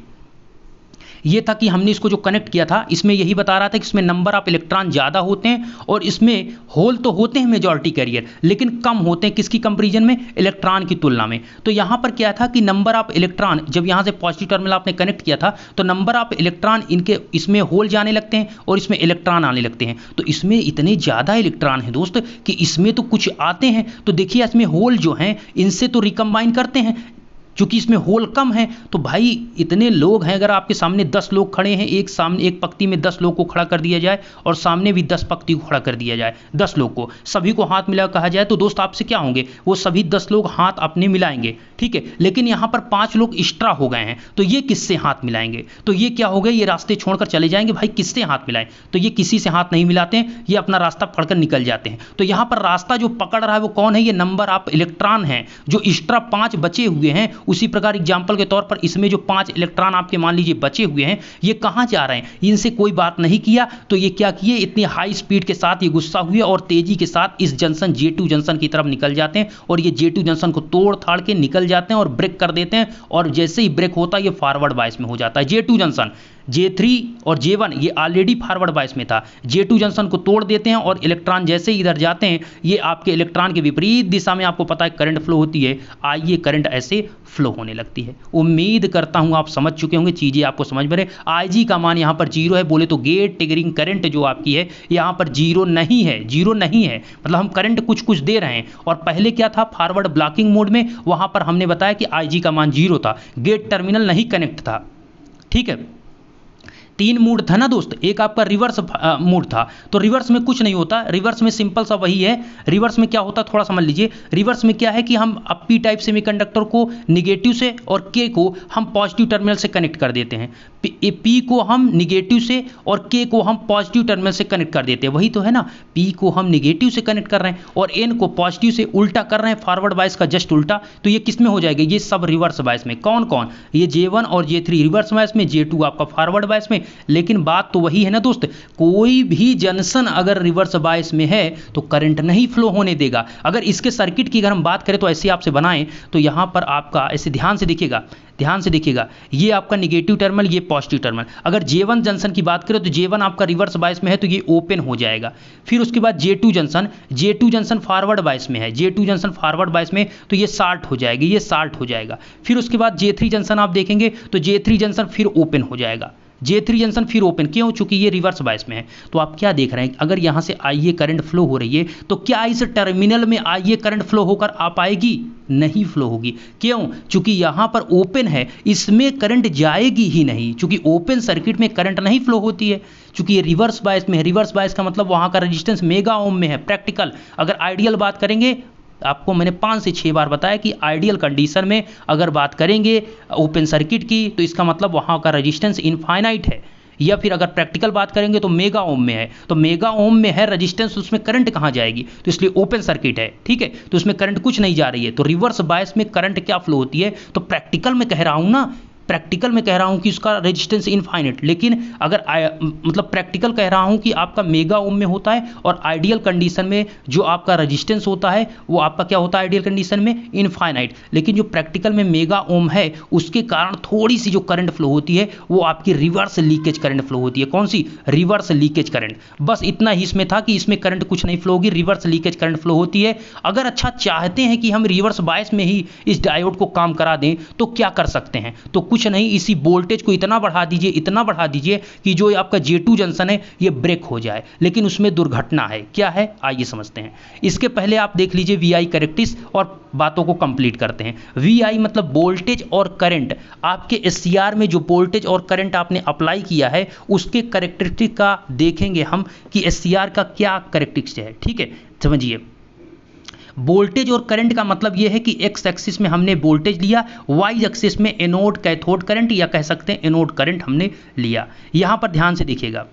ये था कि हमने इसको जो कनेक्ट किया था इसमें यही बता रहा था कि इसमें नंबर ऑफ इलेक्ट्रॉन ज़्यादा होते हैं और इसमें होल तो होते हैं मेजॉरिटी कैरियर, लेकिन कम होते हैं किसकी कंपैरिजन में, इलेक्ट्रॉन की तुलना में। तो यहाँ पर क्या था कि नंबर ऑफ इलेक्ट्रॉन, जब यहाँ से पॉजिटिव टर्मिनल आपने कनेक्ट किया था तो नंबर ऑफ इलेक्ट्रॉन इनके इसमें होल जाने लगते हैं और इसमें इलेक्ट्रॉन आने लगते हैं। तो इसमें इतने ज़्यादा इलेक्ट्रॉन हैं दोस्त कि इसमें तो कुछ आते हैं, तो देखिए इसमें होल जो हैं इनसे तो रिकम्बाइन करते हैं, क्योंकि इसमें होल कम है। तो भाई इतने लोग हैं, अगर आपके सामने 10 लोग खड़े हैं, एक सामने एक पंक्ति में 10 लोग को खड़ा कर दिया जाए और सामने भी 10 पंक्ति को खड़ा कर दिया जाए, 10 लोग को सभी को हाथ मिला कहा जाए, तो दोस्त आपसे क्या होंगे, वो सभी 10 लोग हाथ अपने मिलाएंगे। ठीक है, लेकिन यहाँ पर 5 लोग एक्स्ट्रा हो गए हैं, तो ये किससे हाथ मिलाएंगे, तो ये क्या हो गए, ये रास्ते छोड़कर चले जाएंगे। भाई किससे हाथ मिलाएं, तो ये किसी से हाथ नहीं मिलाते हैं, ये अपना रास्ता पकड़कर निकल जाते हैं। तो यहाँ पर रास्ता जो पकड़ रहा है वो कौन है, ये नंबर ऑफ इलेक्ट्रॉन है जो एक्स्ट्रा 5 बचे हुए हैं। उसी प्रकार एग्जाम्पल के तौर पर इसमें जो 5 इलेक्ट्रॉन आपके मान लीजिए बचे हुए हैं, ये कहां जा रहे हैं, इनसे कोई बात नहीं किया, तो ये क्या किए, इतनी हाई स्पीड के साथ ये गुस्सा हुए और तेजी के साथ इस जंक्शन J2 जंक्शन की तरफ निकल जाते हैं और ये J2 जंक्शन को तोड़ थाड़ के निकल जाते हैं और ब्रेक कर देते हैं। और जैसे ही ब्रेक होता है ये फॉरवर्ड बायस में हो जाता है। J2 जंक्शन, J3 और J1 ये ऑलरेडी फॉरवर्ड बायस में था, J2 जंक्शन को तोड़ देते हैं और इलेक्ट्रॉन जैसे ही इधर जाते हैं ये आपके इलेक्ट्रॉन के विपरीत दिशा में आपको पता है करंट फ्लो होती है, आइए करंट ऐसे फ्लो होने लगती है। उम्मीद करता हूं आप समझ चुके होंगे, चीजें आपको समझ में रहे। IG का मान यहां पर 0 है, बोले तो गेट ट्रिगरिंग करंट जो आपकी है यहां पर 0 नहीं है, 0 नहीं है, मतलब हम करंट कुछ कुछ दे रहे हैं। और पहले क्या था, फॉरवर्ड ब्लॉकिंग मोड में वहां पर हमने बताया कि IG का मान 0 था, गेट टर्मिनल नहीं कनेक्ट था। ठीक है, 3 मोड था ना दोस्त, एक आपका रिवर्स मोड था। तो रिवर्स में कुछ नहीं होता, रिवर्स में सिंपल सा वही है। रिवर्स में क्या होता थोड़ा समझ लीजिए, रिवर्स में क्या है कि हम पी टाइप सेमीकंडक्टर को निगेटिव से और के को हम पॉजिटिव टर्मिनल से कनेक्ट कर देते हैं, पी को हम निगेटिव से और के को हम पॉजिटिव टर्मिनल से कनेक्ट कर देते हैं। वही तो है ना, पी को हम निगेटिव से कनेक्ट कर रहे हैं और एन को पॉजिटिव से, उल्टा कर रहे हैं, फॉरवर्ड बायस का जस्ट उल्टा। तो ये किस में हो जाएगा, ये सब रिवर्स बायस में। कौन कौन, ये J1 और J3 रिवर्स बायस में, J2 आपका फॉरवर्ड बायस में। लेकिन बात तो वही है ना दोस्त, कोई भी जंक्शन अगर रिवर्स बायस में है तो करंट नहीं फ्लो होने देगा। अगर इसके सर्किट की अगर हम बात करें तो ऐसे आपसे बनाएं तो यहां पर आपका ऐसे ध्यान से देखिएगा, ध्यान से देखिएगा, ये आपका निगेटिव टर्मिनल, ये पॉजिटिव टर्मिनल। अगर J1 जंक्शन की बात करें तो J1 आपका रिवर्स बायस में है तो ये ओपन हो जाएगा। फिर उसके बाद J2 जंक्शन फॉरवर्ड बायस में है, J2 जंक्शन फॉरवर्ड बायस में तो ये शार्ट हो जाएगी, ये शार्ट हो जाएगा। फिर उसके बाद J3 जंक्शन आप देखेंगे तो J3 जंक्शन फिर ओपन हो जाएगा, J3 जंक्शन फिर ओपन, क्यों? चूंकि ये रिवर्स बायस में है। तो आप क्या देख रहे हैं, अगर यहाँ से IA करंट फ्लो हो रही है तो क्या इस टर्मिनल में IA करंट फ्लो होकर आ पाएगी? नहीं फ्लो होगी। क्यों? चूंकि यहाँ पर ओपन है, इसमें करंट जाएगी ही नहीं, चूंकि ओपन सर्किट में करंट नहीं फ्लो होती है, चूंकि ये रिवर्स बायस में है। रिवर्स बायस का मतलब वहाँ का रेजिस्टेंस मेगा ओम में है। प्रैक्टिकल अगर आइडियल बात करेंगे, आपको मैंने 5 से 6 बार बताया कि आइडियल कंडीशन में अगर बात करेंगे ओपन सर्किट की तो इसका मतलब वहाँ का रेजिस्टेंस इनफाइनाइट है, या फिर अगर प्रैक्टिकल बात करेंगे तो मेगा ओम में है। तो मेगा ओम में है रेजिस्टेंस, उसमें करंट कहाँ जाएगी? तो इसलिए ओपन सर्किट है, ठीक है, तो उसमें करंट कुछ नहीं जा रही है। तो रिवर्स बायस में करंट क्या फ्लो होती है? तो प्रैक्टिकल में कह रहा हूँ ना, प्रैक्टिकल में कह रहा हूं कि उसका रेजिस्टेंस इनफाइनाइट, लेकिन अगर मतलब प्रैक्टिकल कह रहा हूं कि आपका मेगा ओम में होता है, और आइडियल कंडीशन में जो आपका रेजिस्टेंस होता है वो आपका क्या होता है आइडियल कंडीशन में? इनफाइनाइट। लेकिन जो प्रैक्टिकल में मेगा ओम है उसके कारण थोड़ी सी जो करंट फ्लो होती है वो आपकी रिवर्स लीकेज करंट फ्लो होती है। कौन सी? Reverse leakage current. बस इतना ही इसमें था कि इसमें करंट कुछ नहीं फ्लो होगी, रिवर्स लीकेज करंट फ्लो होती है। अगर अच्छा चाहते हैं कि हम रिवर्स बायस में ही इस डायोड को काम करा दें तो क्या कर सकते हैं? तो कुछ नहीं, इसी वोल्टेज को इतना बढ़ा दीजिए, इतना बढ़ा दीजिए कि जो आपका J2 जंक्शन है ये ब्रेक हो जाए। लेकिन उसमें दुर्घटना है। क्या है? आइए समझते हैं। इसके पहले आप देख लीजिए VI कैरेक्टरिस्टिक्स और बातों को कंप्लीट करते हैं। VI मतलब वोल्टेज और करंट। आपके SCR में जो वोल्टेज और करंट आपने अप्लाई किया है उसके कैरेक्टरिस्टिक का देखेंगे हम कि SCR का क्या कैरेक्टरिस्टिक है। ठीक है, समझिए। वोल्टेज और करंट का मतलब यह है कि एक्स एक्सिस में हमने वोल्टेज लिया, वाई एक्सिस में एनोड कैथोड करंट या कह सकते हैं एनोड करंट हमने लिया। यहां पर ध्यान से देखिएगा,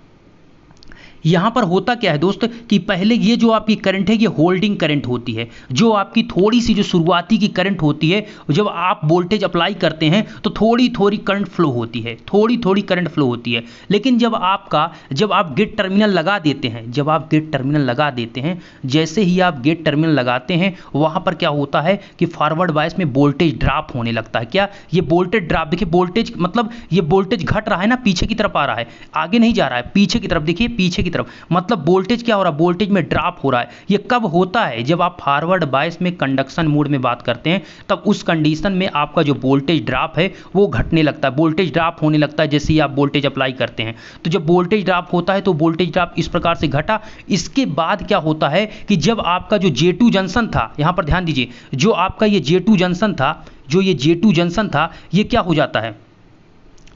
यहां पर होता क्या है दोस्त कि पहले ये जो आपकी करंट है ये होल्डिंग करंट होती है, जो आपकी थोड़ी सी जो शुरुआती की करंट होती है, जब आप वोल्टेज अप्लाई करते हैं तो थोड़ी थोड़ी करंट फ्लो होती है, थोड़ी थोड़ी करंट फ्लो होती है। लेकिन जब आप गेट टर्मिनल लगा देते हैं, जब आप गेट टर्मिनल लगा देते हैं, जैसे ही आप गेट टर्मिनल लगाते हैं वहां पर क्या होता है कि फॉरवर्ड बायस में वोल्टेज ड्रॉप होने लगता है। क्या? ये वोल्टेज ड्रॉप, देखिए वोल्टेज मतलब ये वोल्टेज घट रहा है ना, पीछे की तरफ आ रहा है, आगे नहीं जा रहा है, पीछे की तरफ। देखिए पीछे की तरफ, मतलब वोल्टेज क्या हो रहा है? वोल्टेज में ड्रॉप हो रहा है। ये कब होता है? जब आप फॉरवर्ड बायस में कंडक्शन मोड में बात करते हैं, तब उस कंडीशन में आपका जो वोल्टेज ड्रॉप है वो घटने लगता है, वोल्टेज ड्रॉप होने लगता है जैसे ही आप वोल्टेज अप्लाई करते हैं। तो जब वोल्टेज ड्रॉप होता है तो वोल्टेज ड्रॉप इस प्रकार से घटा। इसके बाद क्या होता है कि जब आपका जो J2 जंक्शन था, यहां पर ध्यान दीजिए, जो आपका ये J2 जंक्शन था, जो ये J2 जंक्शन था, ये क्या हो जाता है?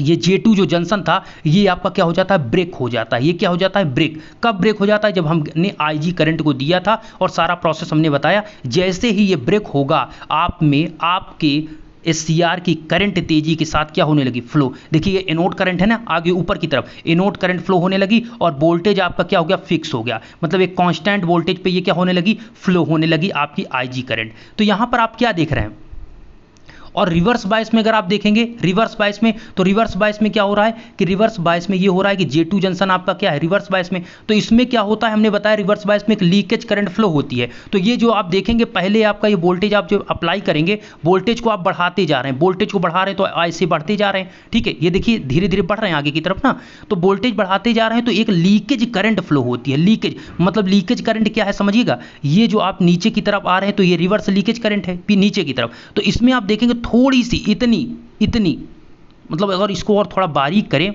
ये J2 जो जंक्शन था ये आपका क्या हो जाता है? ब्रेक हो जाता है। ये क्या हो जाता है? ब्रेक। कब ब्रेक हो जाता है? जब हमने IG करंट को दिया था और सारा प्रोसेस हमने बताया। जैसे ही ये ब्रेक होगा, आपके SCR की करंट तेजी के साथ क्या होने लगी? फ्लो। देखिए ये एनोड करंट है ना, आगे ऊपर की तरफ एनोड करंट फ्लो होने लगी और वोल्टेज आपका क्या हो गया? फिक्स हो गया। मतलब एक कांस्टेंट वोल्टेज पे ये क्या होने लगी? फ्लो होने लगी आपकी IG करंट। तो यहां पर आप क्या देख रहे हैं? और रिवर्स बायस में अगर आप देखेंगे, रिवर्स बायस में, तो रिवर्स बायस में क्या हो रहा है कि रिवर्स बायस में ये हो रहा है कि J2 जंक्शन आपका क्या है? रिवर्स बायस में। तो इसमें क्या होता है? हमने बताया रिवर्स बायस में एक लीकेज करंट फ्लो होती है। तो ये जो आप देखेंगे, पहले आपका ये वोल्टेज आप जो अप्लाई करेंगे, वोल्टेज को आप बढ़ाते जा रहे हैं, वोल्टेज को बढ़ा रहे हैं तो ऐसे बढ़ते जा रहे हैं। ठीक है, ये देखिए धीरे धीरे बढ़ रहे हैं आगे की तरफ ना, तो वोल्टेज बढ़ाते जा रहे हैं तो एक लीकेज करंट फ्लो होती है। लीकेज मतलब लीकेज करंट क्या है समझिएगा, ये जो आप नीचे की तरफ आ रहे हैं तो ये रिवर्स लीकेज करंट है नीचे की तरफ। तो इसमें आप देखेंगे थोड़ी सी इतनी मतलब अगर इसको और थोड़ा बारीक करें,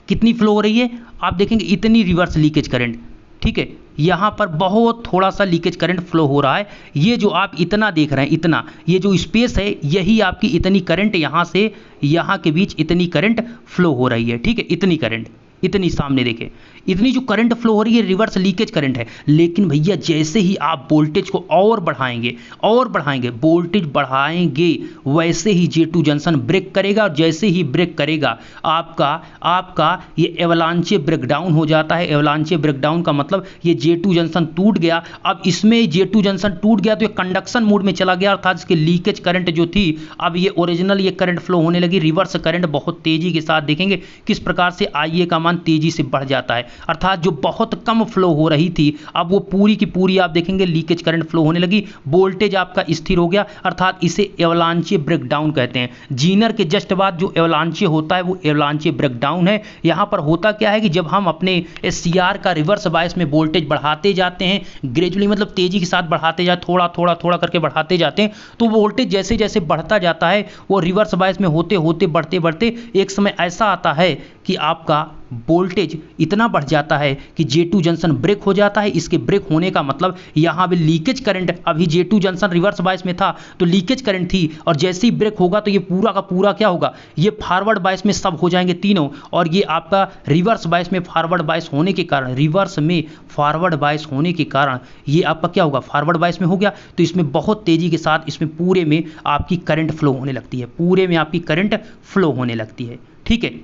कितनी फ्लो हो रही है आप देखेंगे? इतनी रिवर्स लीकेज करंट। ठीक है, यहां पर बहुत थोड़ा सा लीकेज करंट फ्लो हो रहा है। ये जो आप इतना देख रहे हैं, इतना, ये जो स्पेस है, यही आपकी इतनी करंट, यहां से यहां के बीच इतनी करंट फ्लो हो रही है। ठीक है, इतनी करंट, इतनी सामने देखें, इतनी जो करंट फ्लो हो रही है रिवर्स लीकेज करंट है। लेकिन भैया जैसे ही आप वोल्टेज को और बढ़ाएंगे वोल्टेज बढ़ाएंगे, वैसे ही J2 जंक्शन ब्रेक करेगा, और जैसे ही ब्रेक करेगा आपका ये एवलांचे ब्रेकडाउन हो जाता है। एवलांचे ब्रेकडाउन का मतलब ये J2 जंक्शन टूट गया। अब इसमें J2 जंक्शन टूट गया तो ये कंडक्शन मोड में चला गया, अर्थात इसकी लीकेज करंट जो थी, अब ये ओरिजिनल ये करंट फ्लो होने लगी, रिवर्स करंट बहुत तेजी के साथ। देखेंगे किस प्रकार से IA का मान तापमान तेजी से बढ़ जाता है, अर्थात जो बहुत कम फ्लो हो रही थी अब वो पूरी की पूरी आप देखेंगे लीकेज करंट फ्लो होने लगी, वोल्टेज आपका स्थिर हो गया, अर्थात इसे एवलांचे ब्रेकडाउन कहते हैं। जीनर के जस्ट बाद जो एवलांचे होता है वो एवलांचे ब्रेकडाउन है। यहाँ पर होता क्या है कि जब हम अपने SCR का रिवर्स बायस में वोल्टेज बढ़ाते जाते हैं, ग्रेजुअली मतलब तेजी के साथ बढ़ाते जाते, थोड़ा थोड़ा थोड़ा करके बढ़ाते जाते हैं, तो वोल्टेज जैसे जैसे बढ़ता जाता है वो रिवर्स बायस में होते होते बढ़ते बढ़ते एक समय ऐसा आता है कि आपका वोल्टेज इतना बढ़ जाता है कि J2 जंक्शन ब्रेक हो जाता है। इसके ब्रेक होने का मतलब यहाँ भी लीकेज करंट, अभी J2 जंक्शन रिवर्स बायस में था तो लीकेज करंट थी, और जैसे ही ब्रेक होगा तो ये पूरा का पूरा क्या होगा, ये फॉरवर्ड बायस में सब हो जाएंगे तीनों, और ये आपका रिवर्स बायस में फॉरवर्ड बायस होने के कारण, रिवर्स में फॉरवर्ड बायस होने के कारण ये आपका क्या होगा, फॉरवर्ड बायस में हो गया, तो इसमें बहुत तेजी के साथ इसमें पूरे में आपकी करंट फ्लो होने लगती है, पूरे में आपकी करंट फ्लो होने लगती है। ठीक है,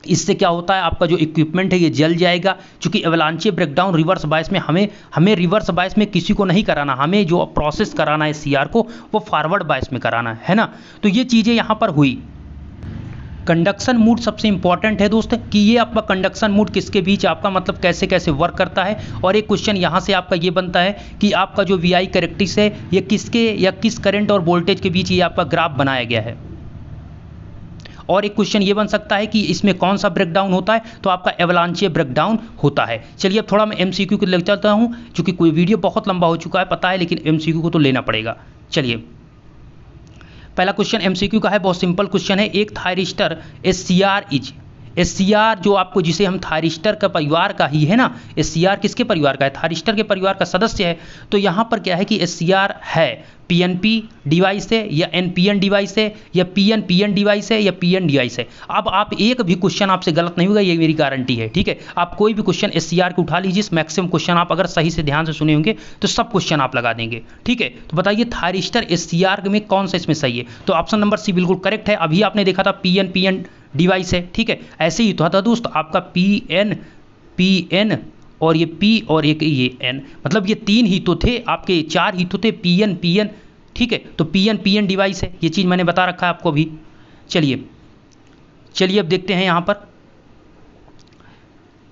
इससे क्या होता है, आपका जो इक्विपमेंट है ये जल जाएगा, क्योंकि एवलांचे ब्रेकडाउन रिवर्स बायस में हमें रिवर्स बायस में किसी को नहीं कराना, हमें जो प्रोसेस कराना है SCR को वो फॉरवर्ड बायस में कराना है ना। तो ये चीज़ें यहाँ पर हुई। कंडक्शन मोड सबसे इंपॉर्टेंट है दोस्त, कि ये आपका कंडक्शन मोड किसके बीच आपका मतलब कैसे कैसे वर्क करता है। और एक क्वेश्चन यहाँ से आपका ये बनता है कि आपका जो VI कैरेक्टरिस्टिक्स है ये किसके या किस करंट और वोल्टेज के बीच ये आपका ग्राफ बनाया गया है। और एक क्वेश्चन ये बन सकता है कि इसमें कौन सा ब्रेकडाउन होता है, तो आपका एवलांचे ब्रेकडाउन होता है। चलिए अब थोड़ा मैं MCQ को ले चलता हूँ, क्योंकि कोई वीडियो बहुत लंबा हो चुका है पता है, लेकिन MCQ को तो लेना पड़ेगा। चलिए पहला क्वेश्चन MCQ का है, बहुत सिंपल क्वेश्चन है। एक थायरिस्टर SCR जो आपको जिसे हम थायरिस्टर का परिवार का ही है ना, SCR किसके परिवार का है, थायरिस्टर के परिवार का सदस्य है। तो यहाँ पर क्या है कि SCR है PNP डिवाइस है या NPN डिवाइस है या PNPN डिवाइस है या PN डिवाइस है। अब आप एक भी क्वेश्चन आपसे गलत नहीं होगा, ये मेरी गारंटी है। ठीक है, आप कोई भी क्वेश्चन SCR को उठा लीजिए, मैक्सिमम क्वेश्चन आप अगर सही से ध्यान से सुने होंगे तो सब क्वेश्चन आप लगा देंगे। ठीक है, तो बताइए थायरिस्टर SCR में कौन सा इसमें सही है, तो ऑप्शन नंबर C बिल्कुल करेक्ट है। अभी आपने देखा था PNPN डिवाइस है। ठीक है, ऐसे ही तो था दोस्त आपका PN और ये P और एक ये N, मतलब ये तीन ही तो थे आपके, चार ही तो थे PN। ठीक है, तो PN डिवाइस है, ये चीज़ मैंने बता रखा है आपको भी। चलिए अब देखते हैं यहाँ पर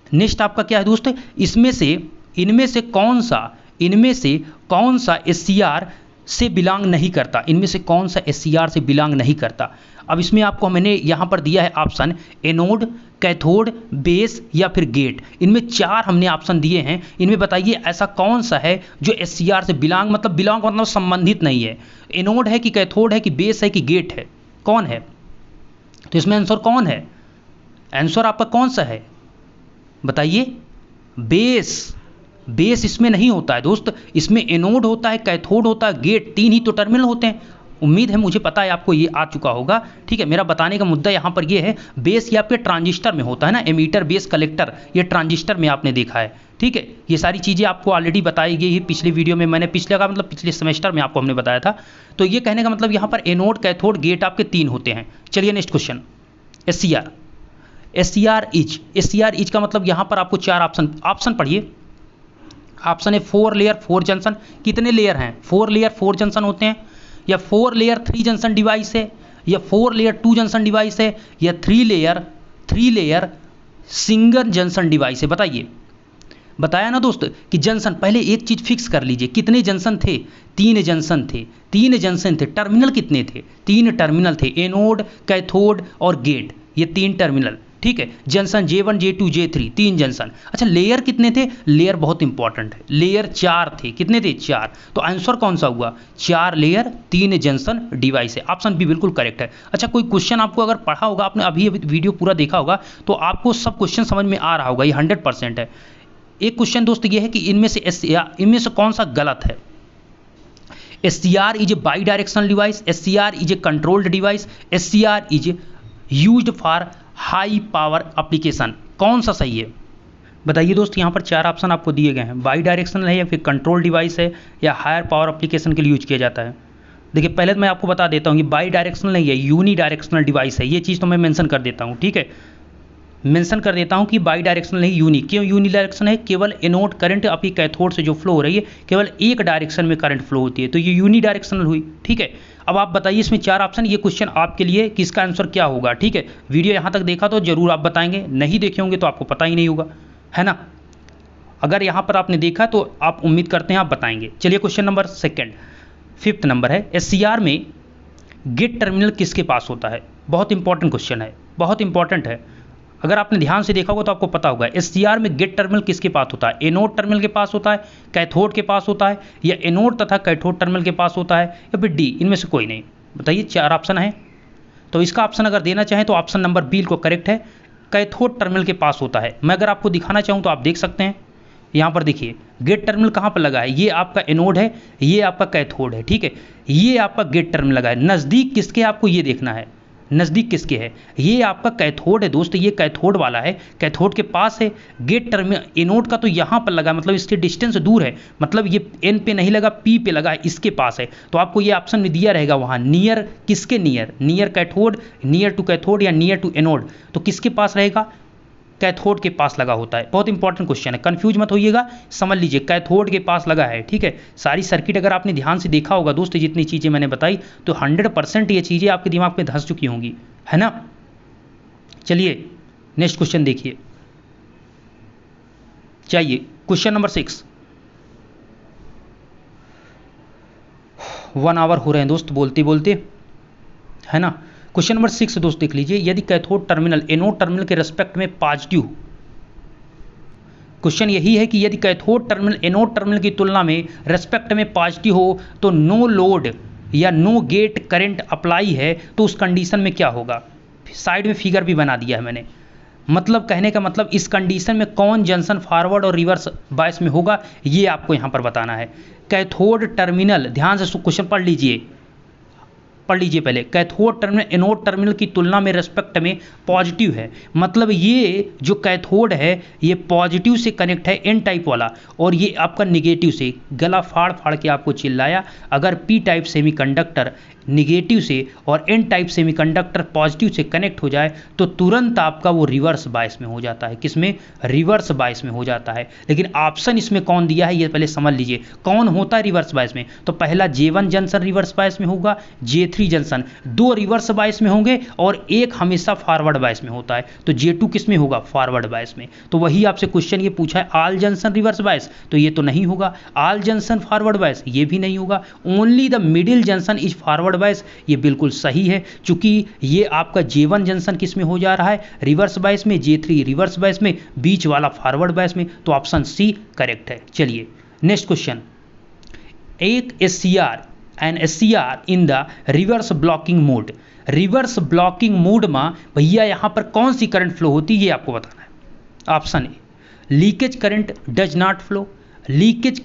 नेक्स्ट आपका क्या है दोस्त, इनमें से कौन सा SCR से बिलोंग नहीं करता, इनमें से कौन सा SCR से बिलोंग नहीं करता। अब इसमें आपको मैंने यहाँ पर दिया है ऑप्शन एनोड, कैथोड, बेस या फिर गेट। इनमें चार हमने ऑप्शन दिए हैं, इनमें बताइए ऐसा कौन सा है जो SCR से बिलोंग मतलब संबंधित नहीं है। एनोड है कि कैथोड है कि बेस है कि गेट है, कौन है, तो इसमें आंसर कौन है, आंसर आपका कौन सा है बताइए। बेस इसमें नहीं होता है दोस्त, इसमें एनोड होता है, कैथोड होता है, गेट, तीन ही तो टर्मिनल होते हैं। उम्मीद है, मुझे पता है आपको ये आ चुका होगा। ठीक है, मेरा बताने का मुद्दा यहाँ पर ये है, बेस ये आपके ट्रांजिस्टर में होता है ना, एमीटर बेस कलेक्टर, ये ट्रांजिस्टर में आपने देखा है। ठीक है, ये सारी चीज़ें आपको ऑलरेडी बताई गई है पिछले वीडियो में, मैंने पिछले सेमेस्टर में आपको हमने बताया था। तो ये कहने का मतलब यहाँ पर एनोड, कैथोड, गेट आपके तीन होते हैं। चलिए नेक्स्ट क्वेश्चन, SCR इज का मतलब यहाँ पर आपको चार ऑप्शन पढ़िए। ऑप्शन है 4 लेयर 4 जंक्शन, कितने लेयर हैं, 4 लेयर 4 जंक्शन होते हैं, या 4 लेयर 3 जंक्शन डिवाइस है, या 4 लेयर 2 जंक्शन डिवाइस है, या 3 लेयर सिंगल जंक्शन डिवाइस है। बताया ना दोस्त कि जंक्शन, पहले एक चीज फिक्स कर लीजिए, कितने जंक्शन थे, 3 जंक्शन थे। टर्मिनल कितने थे, 3 टर्मिनल थे, एनोड, कैथोड और गेट, ये 3 टर्मिनल। ठीक है, junction J1 J2 J3 3 junction. अच्छा, लेयर कितने थे, लेयर बहुत इंपॉर्टेंट है, लेयर 4 थे, कितने थे 4, तो आंसर कौन सा हुआ, 4 लेयर 3 जंक्शन डिवाइस है, ऑप्शन बी बिल्कुल करेक्ट है। अच्छा, कोई क्वेश्चन आपको अगर पढ़ा होगा, आपने अभी वीडियो पूरा देखा होगा, तो आपको सब क्वेश्चन समझ में आ रहा होगा, ये 100% है। एक क्वेश्चन दोस्त ये है कि इनमें से कौन सा गलत है। SCR is a by directional device, SCR is a controlled device, SCR is used for high power application, कौन सा सही है बताइए दोस्त। यहाँ पर 4 ऑप्शन आपको दिए गए हैं, बाई डायरेक्शनल है या फिर कंट्रोल डिवाइस है या हायर पावर एप्लीकेशन के लिए यूज किया जाता है। देखिए, पहले तो मैं आपको बता देता हूँ कि बाई डायरेक्शनल नहीं है, यूनी डायरेक्शनल डिवाइस है, ये चीज़ तो मैं मेंशन कर देता हूँ। ठीक है, मेंशन कर देता हूं कि बाई डायरेक्शनल नहीं, यूनि। क्यों यूनि डायरेक्शन है? केवल एनोड करंट आपकी कैथोड से जो फ्लो हो रही है केवल एक डायरेक्शन में करंट फ्लो होती है, तो ये यूनि डायरेक्शनल हुई। ठीक है, अब आप बताइए इसमें 4 ऑप्शन, ये क्वेश्चन आपके लिए कि इसका आंसर क्या होगा। ठीक है, वीडियो यहाँ तक देखा तो जरूर आप बताएंगे, नहीं देखे होंगे तो आपको पता ही नहीं होगा, है ना। अगर यहाँ पर आपने देखा तो आप उम्मीद करते हैं आप बताएंगे। चलिए क्वेश्चन नंबर 5th नंबर है, SCR में गेट टर्मिनल किसके पास होता है? बहुत इंपॉर्टेंट क्वेश्चन है, बहुत इंपॉर्टेंट है। अगर आपने ध्यान से देखा होगा तो आपको पता होगा SCR में गेट टर्मिनल किसके पास होता है? एनोड टर्मिनल के पास होता है, कैथोड के पास होता है, या एनोड तथा कैथोड टर्मिनल के पास होता है, या फिर डी, इनमें से कोई नहीं। बताइए, 4 ऑप्शन है, तो इसका ऑप्शन अगर देना चाहें तो ऑप्शन नंबर बी को करेक्ट है, कैथोड टर्मिनल के पास होता है। मैं अगर आपको दिखाना चाहूँ तो आप देख सकते हैं, यहाँ पर देखिए गेट टर्मिनल कहाँ पर लगा है, ये आपका एनोड है, ये आपका कैथोड है। ठीक है, ये आपका गेट टर्मिनल लगा है। नज़दीक किसके, आपको ये देखना है, नज़दीक किसके है? ये आपका कैथोड है दोस्त, ये कैथोड वाला है, कैथोड के पास है। गेट टर्मिनल एनोड का तो यहाँ पर लगा, मतलब इसके डिस्टेंस दूर है, मतलब ये एन पे नहीं लगा, पी पे लगा है, इसके पास है। तो आपको ये ऑप्शन में दिया रहेगा वहाँ नियर, किसके near? Near cathode, near to cathode या नियर टू एनोड, तो किसके पास रहेगा? कैथोड के पास लगा होता है। बहुत इंपॉर्टेंट क्वेश्चन है, कंफ्यूज मत होइएगा, समझ लीजिए कैथोड के पास लगा है। ठीक है, सारी सर्किट अगर आपने ध्यान से देखा होगा दोस्तों, जितनी चीज़ें मैंने बताई तो 100% ये चीज़ें आपके दिमाग में धंस चुकी होंगी, है ना। चलिए नेक्स्ट क्वेश्चन देखिए, चाहिए क्वेश्चन नंबर 6। 1 आवर हो रहे हैं दोस्त बोलते बोलते, है ना। क्वेश्चन नंबर 6 दोस्त देख लीजिए, यदि कैथोड टर्मिनल एनोड टर्मिनल के रेस्पेक्ट में पॉजिटिव, क्वेश्चन यही है कि यदि कैथोड टर्मिनल एनोड टर्मिनल की तुलना में रेस्पेक्ट में पॉजिटिव हो तो नो लोड या नो गेट करंट अप्लाई है, तो उस कंडीशन में क्या होगा? साइड में फिगर भी बना दिया है मैंने। मतलब कहने का मतलब इस कंडीशन में कौन जंक्शन फॉरवर्ड और रिवर्स बायस में होगा, ये आपको यहाँ पर बताना है। कैथोड टर्मिनल, ध्यान से क्वेश्चन पढ़ लीजिए पहले। कैथोड टर्मिनल एनोड टर्मिनल की तुलना में रेस्पेक्ट में पॉजिटिव है, मतलब ये जो कैथोड है ये पॉजिटिव से कनेक्ट है, एन टाइप वाला, और ये आपका निगेटिव से। गला फाड़ फाड़ के आपको चिल्लाया, अगर पी टाइप सेमीकंडक्टर निगेटिव से और एन टाइप सेमीकंडक्टर पॉजिटिव से कनेक्ट हो जाए तो तुरंत आपका वो रिवर्स बायस में हो जाता है। किसमें? रिवर्स बायस में हो जाता है। लेकिन ऑप्शन इसमें कौन दिया है ये पहले समझ लीजिए, कौन होता है रिवर्स बायस में। तो पहला J1 जंक्शन रिवर्स बायस में होगा, J3 जंक्शन, 2 रिवर्स बायस में होंगे और एक हमेशा फॉरवर्ड बायस में होता है। तो J2 किस में होगा? फॉरवर्ड बायस में। तो वही आपसे क्वेश्चन ये पूछा है, ऑल जंक्शन रिवर्स बायस, तो ये तो नहीं होगा। ऑल जंक्शन फॉरवर्ड बायस, ये भी नहीं होगा। Only the middle junction is forward bias, ये बिल्कुल सही है, चूंकि ये आपका J1 जंक्शन किस में हो जा रहा है? रिवर्स बायस में, J3 रिवर्स बायस में, बीच वाला फॉरवर्ड बायस में, तो ऑप्शन सी करेक्ट है। चलिए नेक्स्ट क्वेश्चन, एक SCR in the reverse blocking mode, reverse blocking mode में भैया यहां पर कौन सी करंट फ्लो होती है ये आपको बताना है। Option A, leakage current does not flow, leakage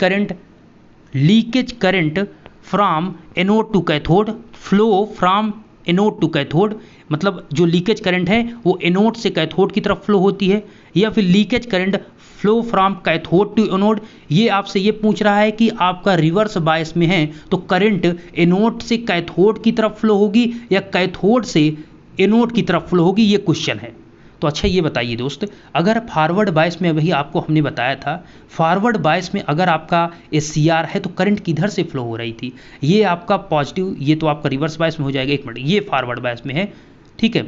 current from anode to cathode, flow from anode to cathode, मतलब जो लीकेज करंट है वो एनोड से कैथोड की तरफ फ्लो होती है, या फिर leakage current flow from cathode to anode. ये आपसे ये पूछ रहा है कि आपका रिवर्स बायस में है तो करंट एनोड से कैथोड की तरफ फ्लो होगी या कैथोड से एनोड की तरफ फ्लो होगी, ये क्वेश्चन है। तो अच्छा ये बताइए दोस्त, अगर फॉरवर्ड बायस में, वही आपको हमने बताया था, फॉरवर्ड बायस में अगर आपका SCR है तो करंट किधर से फ्लो हो रही थी? ये आपका पॉजिटिव, ये तो आपका रिवर्स बायस में हो जाएगा। एक मिनट, ये फॉरवर्ड बायस में है, ठीक है।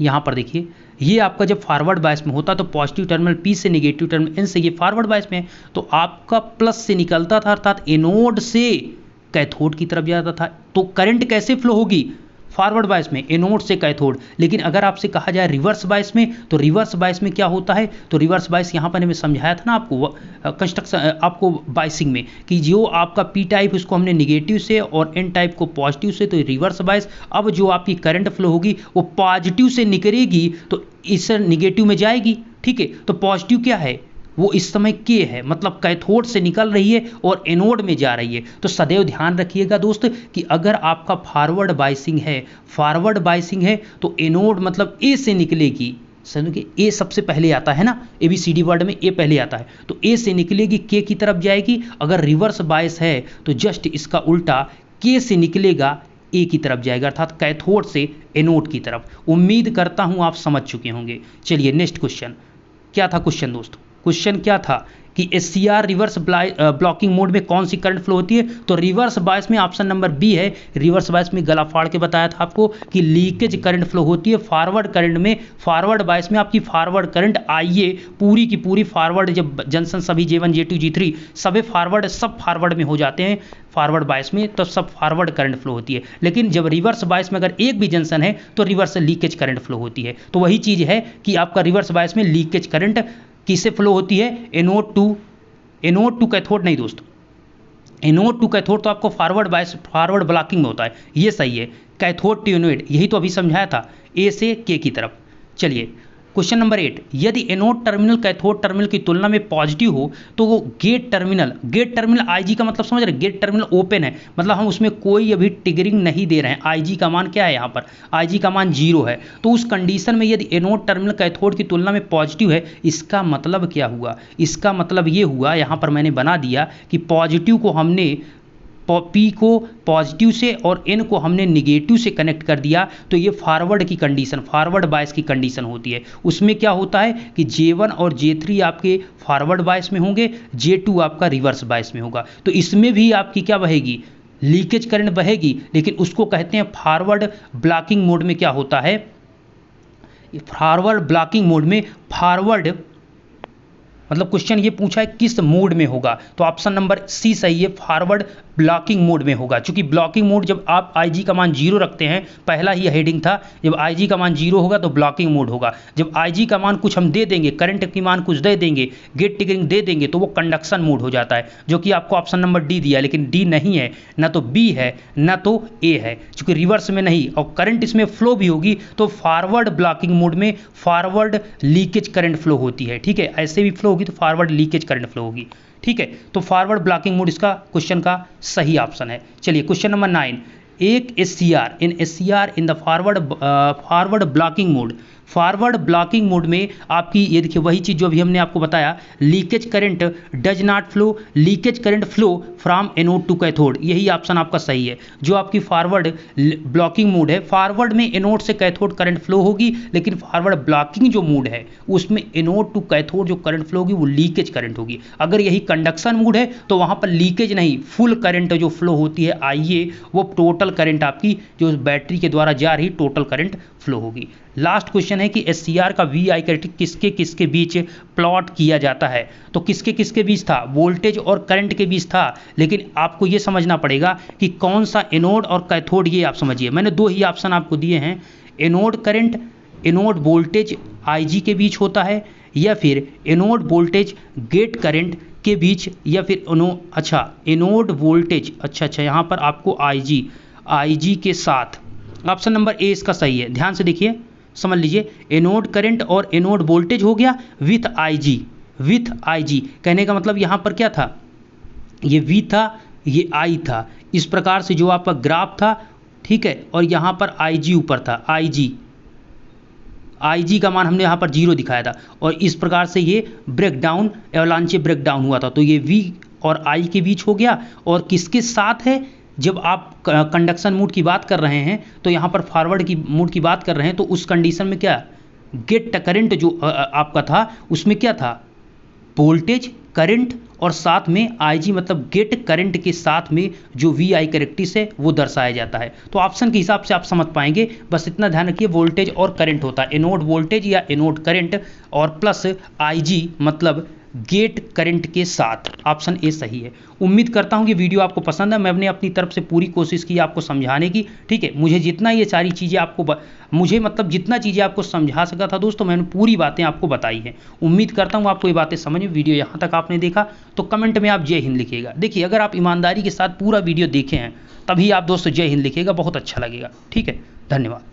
यहाँ पर देखिए, ये आपका जब फॉरवर्ड बायस में होता तो पॉजिटिव टर्मिनल P से नेगेटिव टर्मिनल N से, ये फॉरवर्ड बायस में है, तो आपका प्लस से निकलता था, अर्थात एनोड से कैथोड की तरफ जाता था। तो करंट कैसे फ्लो होगी? फॉरवर्ड बायस में, एनोड से कैथोड। लेकिन अगर आपसे कहा जाए रिवर्स बायस में, तो रिवर्स बायस में क्या होता है? तो रिवर्स बायस यहाँ पर हमें समझाया था ना आपको कंस्ट्रक्शन, आपको बायसिंग में, कि जो आपका पी टाइप उसको हमने निगेटिव से और एन टाइप को पॉजिटिव से, तो रिवर्स बायस। अब जो आपकी करंट फ्लो होगी वो पॉजिटिव से निकलेगी तो इस निगेटिव में जाएगी, ठीक है। तो पॉजिटिव क्या है? वो इस समय के है, मतलब कैथोड से निकल रही है और एनोड में जा रही है। तो सदैव ध्यान रखिएगा दोस्त कि अगर आपका फॉरवर्ड बायसिंग है तो एनोड मतलब ए से निकलेगी, समझिए ए सबसे पहले आता है ना, ABCD वर्ड में ए पहले आता है, तो ए से निकलेगी, के की तरफ जाएगी। अगर रिवर्स बायस है तो जस्ट इसका उल्टा, के से निकलेगा, ए की तरफ जाएगा, अर्थात कैथोड से एनोड की तरफ। उम्मीद करता हूं आप समझ चुके होंगे। चलिए नेक्स्ट क्वेश्चन, क्या था क्वेश्चन दोस्तों? क्वेश्चन क्या था कि एससीआर रिवर्स ब्लॉकिंग मोड में कौन सी करंट फ्लो होती है? तो रिवर्स बायस में ऑप्शन नंबर बी है। रिवर्स बायस में गला फाड़ के बताया था आपको कि लीकेज करंट फ्लो होती है। फॉरवर्ड करंट में, फॉरवर्ड बायस में आपकी फॉरवर्ड करंट आईए पूरी की पूरी फॉरवर्ड, जब जंक्शन सभी J1 J2 J3 सभी फॉरवर्ड, सब फॉरवर्ड में हो जाते हैं फॉरवर्ड बायस में, तो सब फॉरवर्ड करंट फ्लो होती है। लेकिन जब रिवर्स बायस में अगर एक भी जंक्शन है तो रिवर्स लीकेज करंट फ्लो होती है। तो वही चीज़ है कि आपका रिवर्स बायस में लीकेज करंट किससे फ्लो होती है? एनोड टू कैथोड नहीं दोस्तों, एनोड टू कैथोड तो आपको फॉरवर्ड बायस, फॉरवर्ड ब्लॉकिंग में होता है, ये सही है। कैथोड टू एनोड, यही तो अभी समझाया था, ए से के की तरफ। चलिए क्वेश्चन नंबर 8, यदि एनोड टर्मिनल कैथोड टर्मिनल की तुलना में पॉजिटिव हो तो वो गेट टर्मिनल आईजी का मतलब समझ रहे, गेट टर्मिनल ओपन है, मतलब हम उसमें कोई अभी ट्रिगरिंग नहीं दे रहे हैं। आईजी का मान क्या है यहाँ पर? आईजी का मान 0 है। तो उस कंडीशन में यदि एनोड टर्मिनल कैथोड की तुलना में पॉजिटिव है, इसका मतलब क्या हुआ? इसका मतलब ये हुआ, यहाँ पर मैंने बना दिया कि पॉजिटिव को हमने पी को पॉजिटिव से और एन को हमने निगेटिव से कनेक्ट कर दिया, तो ये फॉरवर्ड की कंडीशन, फॉरवर्ड बायस की कंडीशन होती है। उसमें क्या होता है कि J1 और J3 आपके फॉरवर्ड बायस में होंगे, J2 आपका रिवर्स बायस में होगा। तो इसमें भी आपकी क्या बहेगी? लीकेज करंट बहेगी, लेकिन उसको कहते हैं फॉरवर्ड ब्लॉकिंग मोड में क्या होता है? फॉरवर्ड ब्लॉकिंग मोड में फॉरवर्ड मतलब क्वेश्चन ये पूछा है किस मोड में होगा, तो ऑप्शन नंबर सी सही है, फॉरवर्ड ब्लॉकिंग मोड में होगा। क्योंकि ब्लॉकिंग मोड जब आप आईजी का मान 0 रखते हैं, पहला ही हेडिंग था, जब आईजी का मान 0 होगा तो ब्लॉकिंग मोड होगा। जब आईजी का मान कुछ हम दे देंगे, करंट की मान कुछ दे देंगे, गेट ट्रिगरिंग दे देंगे, तो वो कंडक्शन मोड हो जाता है, जो कि आपको ऑप्शन नंबर डी दिया है, लेकिन डी नहीं है, ना तो बी है ना तो ए है, क्योंकि रिवर्स में नहीं और करंट इसमें फ्लो भी होगी, तो फॉरवर्ड ब्लॉकिंग मोड में फॉरवर्ड लीकेज करंट फ्लो होती है। ठीक है, ऐसे भी फ्लो होगी तो फॉरवर्ड लीकेज करंट फ्लो होगी। ठीक है, तो फॉरवर्ड ब्लॉकिंग मोड इसका क्वेश्चन का सही ऑप्शन है। चलिए क्वेश्चन नंबर 9, एक SCR in the forward blocking mode, forward blocking mode में आपकी ये देखिए वही चीज़ जो अभी हमने आपको बताया, leakage current does not flow, leakage current flow from anode to cathode, यही ऑप्शन आपका सही है। जो आपकी फॉरवर्ड ब्लॉकिंग मोड है, फॉरवर्ड में एनोड से कैथोड करंट फ्लो होगी, लेकिन फॉरवर्ड ब्लॉकिंग जो मोड है उसमें एनोड टू कैथोड जो करंट फ्लो होगी वो लीकेज करंट होगी। अगर यही कंडक्शन मोड है तो वहाँ पर लीकेज नहीं, फुल करंट जो फ्लो होती है आइए, वो टोटल करंट आपकी जो बैटरी के द्वारा जा रही टोटल करंट फ्लो होगी। लास्ट क्वेश्चन है कि एससीआर का वी आई कैरेक्टरिस्टिक किसके किसके बीच प्लॉट किया जाता है, तो किसके किसके बीच था? वोल्टेज और करंट के बीच था, लेकिन आपको ये समझना पड़ेगा कि कौन सा एनोड और कैथोड, ये आप समझिए। मैंने दो ही ऑप्शन आपको दिए हैं, anode current, anode voltage IG के बीच होता है, या फिर एनोड वोल्टेज गेट करंट के बीच, या फिर एनोड वोल्टेज, अच्छा यहाँ पर आपको आईजी के साथ, ऑप्शन नंबर ए इसका सही है। ध्यान से देखिए, समझ लीजिए, एनोड करंट और एनोड वोल्टेज हो गया विथ आईजी, कहने का मतलब यहाँ पर क्या था, ये वी था, ये आई था, इस प्रकार से जो आपका ग्राफ था, ठीक है, और यहाँ पर आईजी ऊपर था, आईजी का मान हमने यहाँ पर 0 दिखाया था, और इस प्रकार से ये ब्रेकडाउन, एवलांचे ब्रेकडाउन हुआ था, तो ये वी और आई के बीच हो गया। और किसके साथ है? जब आप कंडक्शन मोड की बात कर रहे हैं तो यहाँ पर फॉरवर्ड की मोड की बात कर रहे हैं, तो उस कंडीशन में क्या, गेट करंट जो आपका था उसमें क्या था, वोल्टेज करंट, और साथ में आईजी मतलब गेट करंट के साथ में जो वी आई कैरेक्टरिस्टिक है वो दर्शाया जाता है। तो ऑप्शन के हिसाब से आप समझ पाएंगे, बस इतना ध्यान रखिए, वोल्टेज और करंट होता है, एनोड वोल्टेज या एनोड करंट, और प्लस आईजी मतलब गेट करंट के साथ, ऑप्शन ए सही है। उम्मीद करता हूं कि वीडियो आपको पसंद है, मैंने अपनी तरफ से पूरी कोशिश की आपको समझाने की। ठीक है, मुझे जितना ये सारी चीज़ें आपको मुझे मतलब जितना चीज़ें आपको समझा सका था दोस्तों, मैंने पूरी बातें आपको बताई हैं। उम्मीद करता हूं आपको ये बातें समझ में। वीडियो यहाँ तक आपने देखा तो कमेंट में आप जय हिंद लिखिएगा। देखिए, अगर आप ईमानदारी के साथ पूरा वीडियो देखे हैं तभी आप दोस्तों जय हिंद लिखिएगा, बहुत अच्छा लगेगा। ठीक है, धन्यवाद।